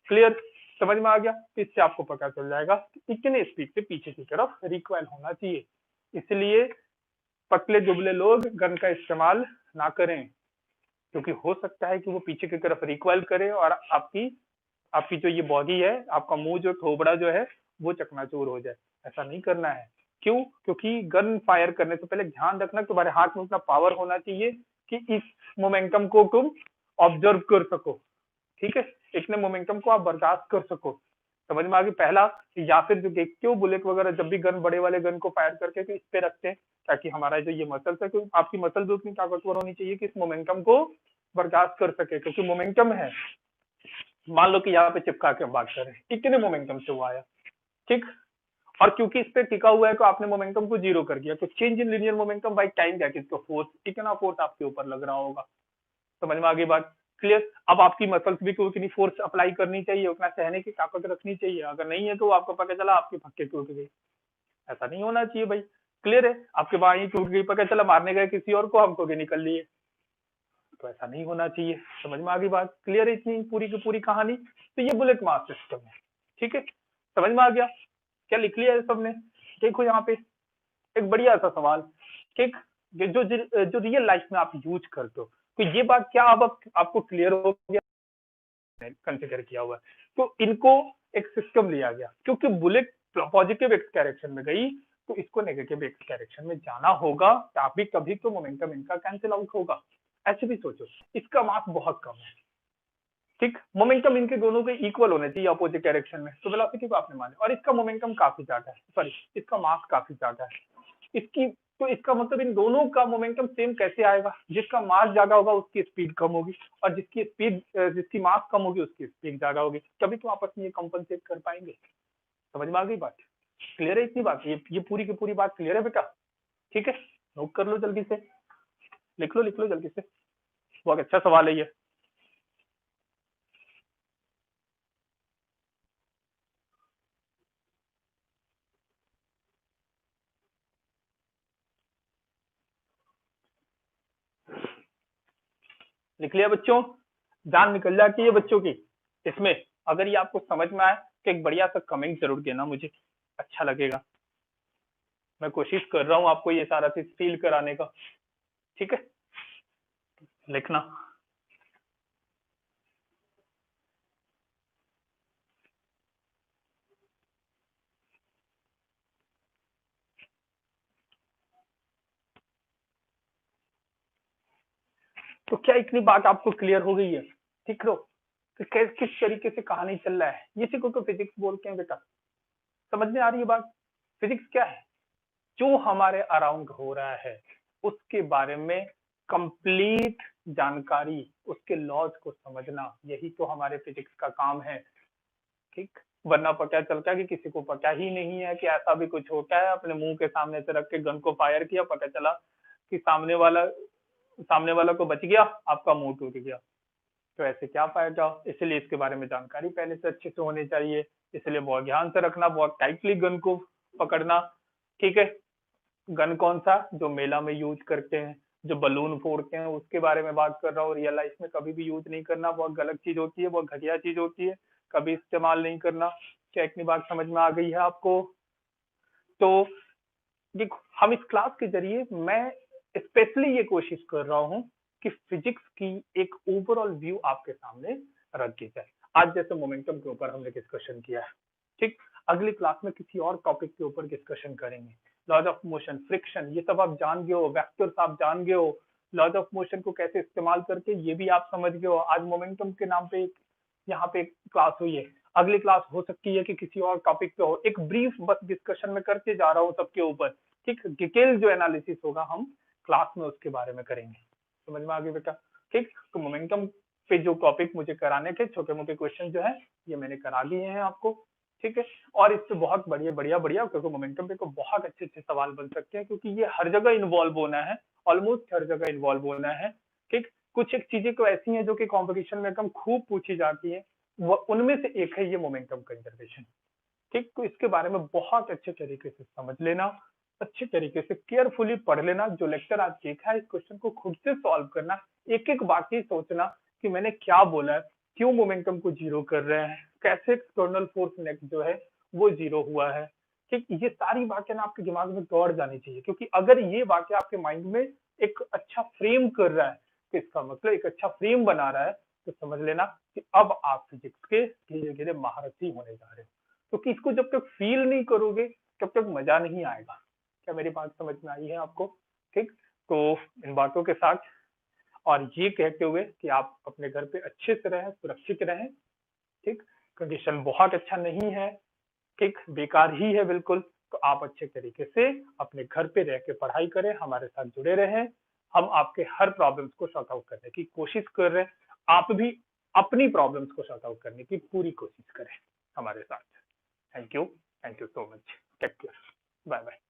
[SPEAKER 1] क्लियर, समझ में आ गया। इससे आपको पता चल जाएगा कि इतने स्पीड से पीछे की तरफ रिकॉइल होना चाहिए। इसलिए पतले दुबले लोग गन का इस्तेमाल ना करें, क्योंकि हो सकता है कि वो पीछे की तरफ रिकॉइल करे और आपकी आपकी जो ये बॉडी है, आपका मुंह जो थोबड़ा जो है वो चकनाचूर हो जाए। ऐसा नहीं करना है। क्यों, क्योंकि गन फायर करने से पहले ध्यान रखना तुम्हारे हाथ में उतना पावर होना चाहिए कि इस मोमेंटम को तुम ऑब्जर्व कर सको। ठीक है, इतने मोमेंटम को आप बर्दाश्त कर सको। समझ में आ गई। पहला, या फिर जो देखते हो बुलेट वगैरह जब भी गन, बड़े वाले गन को फायर करके तो इस पे रखते हैं ताकि हमारा जो ये मसल्स है, तो आपकी मसल भी उतनी ताकतवर होनी चाहिए कि इस मोमेंटम को बर्दाश्त कर सके, क्योंकि मोमेंटम है, मान लो कि यहाँ पे चिपका के हम बात करें, इतने मोमेंटम से वो आया। ठीक, और क्योंकि इस पे टिका हुआ है तो आपने मोमेंटम को जीरो कर दिया, तो change in linear momentum by time that is the force, इतना फोर्स आपके ऊपर लग रहा होगा। समझ में आ गई बात। क्लियर। अब आपकी मसल्स भी उतनी फोर्स अप्लाई करनी चाहिए, उतना सहने की ताकत रखनी चाहिए, अगर नहीं है तो आपको पता चला आपकी फक्के टूट गई, ऐसा नहीं होना चाहिए भाई। क्लियर है, आपके बाई टूट गई, पता चला मारने गए किसी और को, हमको भी निकल लिए, तो ऐसा नहीं होना चाहिए। समझ में आ गई बात। क्लियर है इतनी पूरी की पूरी कहानी। तो ये बुलेट मास सिस्टम है। ठीक है, समझ में आ गया। क्या लिख लिया है सबने। देखो यहाँ पे एक बढ़िया सा सवाल, ठीक, जो जो रियल लाइफ में आप यूज करते हो, तो ये बात क्या अब आपको क्लियर हो गया, कंसिडर किया हुआ है। तो इनको एक सिस्टम लिया गया, क्योंकि बुलेट पॉजिटिव एक्स डायरेक्शन में गई तो इसको नेगेटिव एक्स डायरेक्शन में जाना होगा, कभी कभी तो मोमेंटम इनका कैंसिल आउट होगा। ऐसे भी सोचो, इसका मास बहुत कम है, ठीक, मोमेंटम इनके दोनों के इक्वल होने चाहिए अपोजिट डायरेक्शन में, तो वेलोसिटी को आपने माने, और इसका मोमेंटम काफी ज्यादा है, सॉरी इसका मास काफी ज्यादा है इसकी, तो इसका मतलब इन दोनों का मोमेंटम सेम कैसे आएगा, जिसका मास ज्यादा होगा उसकी स्पीड कम होगी, और जिसकी मास कम होगी उसकी स्पीड ज्यादा होगी, तभी तो आपस में ये कंपनसेट कर पाएंगे। समझ में आ गई बात। क्लियर है इतनी बात, ये पूरी की पूरी बात क्लियर है बेटा। ठीक है, नोट कर लो जल्दी से, लिख लो जल्दी से। बहुत अच्छा सवाल है ये। लिख लिया बच्चों? जान निकल जाती है बच्चों की इसमें। अगर ये आपको समझ में आए तो एक बढ़िया सा कमेंट जरूर देना, मुझे अच्छा लगेगा। मैं कोशिश कर रहा हूँ आपको ये सारा चीज फील कराने का। ठीक है, लिखना। तो क्या इतनी बात आपको क्लियर हो गई है? ठीक रो कि किस तरीके से कहानी चल रहा है, इसी को तो फिजिक्स बोलते हैं बेटा। समझ में आ रही है बात? फिजिक्स क्या है? जो हमारे अराउंड हो रहा है उसके बारे में कंप्लीट जानकारी, उसके लॉज को समझना, यही तो हमारे फिजिक्स का काम है। ठीक, वरना पता चलता है कि किसी को पता ही नहीं है कि ऐसा भी कुछ होता है। अपने मुंह के सामने से रख के गन को फायर किया, पता चला कि सामने वाला को बच गया, आपका मुंह टूट गया। तो ऐसे क्या फायदा? इसलिए इसके बारे में जानकारी पहले से अच्छे से होनी चाहिए। इसलिए बहुत ध्यान से रखना, बहुत टाइटली गन को पकड़ना। ठीक है, गन कौन सा? जो मेला में यूज करते हैं, जो बलून फोड़ते हैं, उसके बारे में बात कर रहा हूँ। रियल लाइफ में कभी भी यूज नहीं करना, बहुत गलत चीज होती है, बहुत घटिया चीज होती है, कभी इस्तेमाल नहीं करना। क्या इतनी बात समझ में आ गई है आपको? तो देखो, हम इस क्लास के जरिए मैं स्पेशली ये कोशिश कर रहा हूँ कि फिजिक्स की एक ओवरऑल व्यू आपके सामने रख दी जाए। आज जैसे मोमेंटम के ऊपर हमने डिस्कशन किया है, ठीक, अगली क्लास में किसी और टॉपिक के ऊपर डिस्कशन करेंगे। लॉज ऑफ मोशन, फ्रिक्शन, ये सब आप जान गए हो, वेक्टर्स आप जान गए हो, लॉज ऑफ मोशन को कैसे इस्तेमाल करके ये भी आप समझ गए हो। आज मोमेंटम के नाम पे यहाँ पे एक क्लास हुई है। अगली क्लास हो सकती है कि किसी और टॉपिक पे हो। एक ब्रीफ बस डिस्कशन में करके जा रहा हूँ सबके ऊपर। ठीक, डिटेल जो एनालिसिस होगा हम क्लास में उसके बारे में करेंगे। समझ में आ गई बेटा? ठीक, तो मोमेंटम पे जो टॉपिक मुझे कराने थे, छोटे मोटे क्वेश्चन जो है ये मैंने करा दिए हैं आपको। ठीक है, और इससे बहुत बढ़िया बढ़िया बढ़िया, क्योंकि मोमेंटम पे को बहुत अच्छे अच्छे सवाल बन सकते हैं, क्योंकि ये हर जगह इन्वॉल्व होना है, ऑलमोस्ट हर जगह इन्वॉल्व होना है। ठीक, कुछ एक चीजें तो ऐसी हैं जो कि कॉम्पिटिशन में एकदम खूब पूछी जाती है, वो उनमें से एक है ये मोमेंटम कंजर्वेशन। ठीक, तो इसके बारे में बहुत अच्छे तरीके से समझ लेना, अच्छे तरीके से केयरफुली पढ़ लेना। जो लेक्चर आज देखा है, इस क्वेश्चन को खुद से सॉल्व करना, एक एक बात सोचना कि मैंने क्या बोला है, क्यों मोमेंटम को जीरो कर रहे हैं, कैसे एक्सटर्नल फोर्स नेट जो है वो जीरो हुआ है। ठीक, ये सारी बातें ना आपके दिमाग में दौड़ जानी चाहिए, क्योंकि अगर ये बातें आपके माइंड में एक अच्छा फ्रेम कर रहा है, तो इसका मतलब एक अच्छा फ्रेम बना रहा है, तो समझ लेना कि अब आप फिजिक्स के धीरे धीरे महारथी होने जा रहे हो। क्योंकि इसको जब तक फील नहीं करोगे तब तक मजा नहीं आएगा। क्या मेरी बात समझ में आई है आपको? ठीक, तो इन बातों के साथ और ये कहते हुए कि आप अपने घर पे अच्छे से रहें, सुरक्षित रहें। ठीक, कंडीशन बहुत अच्छा नहीं है, ठीक, बेकार ही है बिल्कुल। तो आप अच्छे तरीके से अपने घर पे रह के पढ़ाई करें, हमारे साथ जुड़े रहें। हम आपके हर प्रॉब्लम्स को सॉर्ट आउट करने की कोशिश कर रहे हैं। आप भी अपनी प्रॉब्लम्स को सॉर्ट आउट करने की पूरी कोशिश करें हमारे साथ। Thank you so much. Take care, bye bye.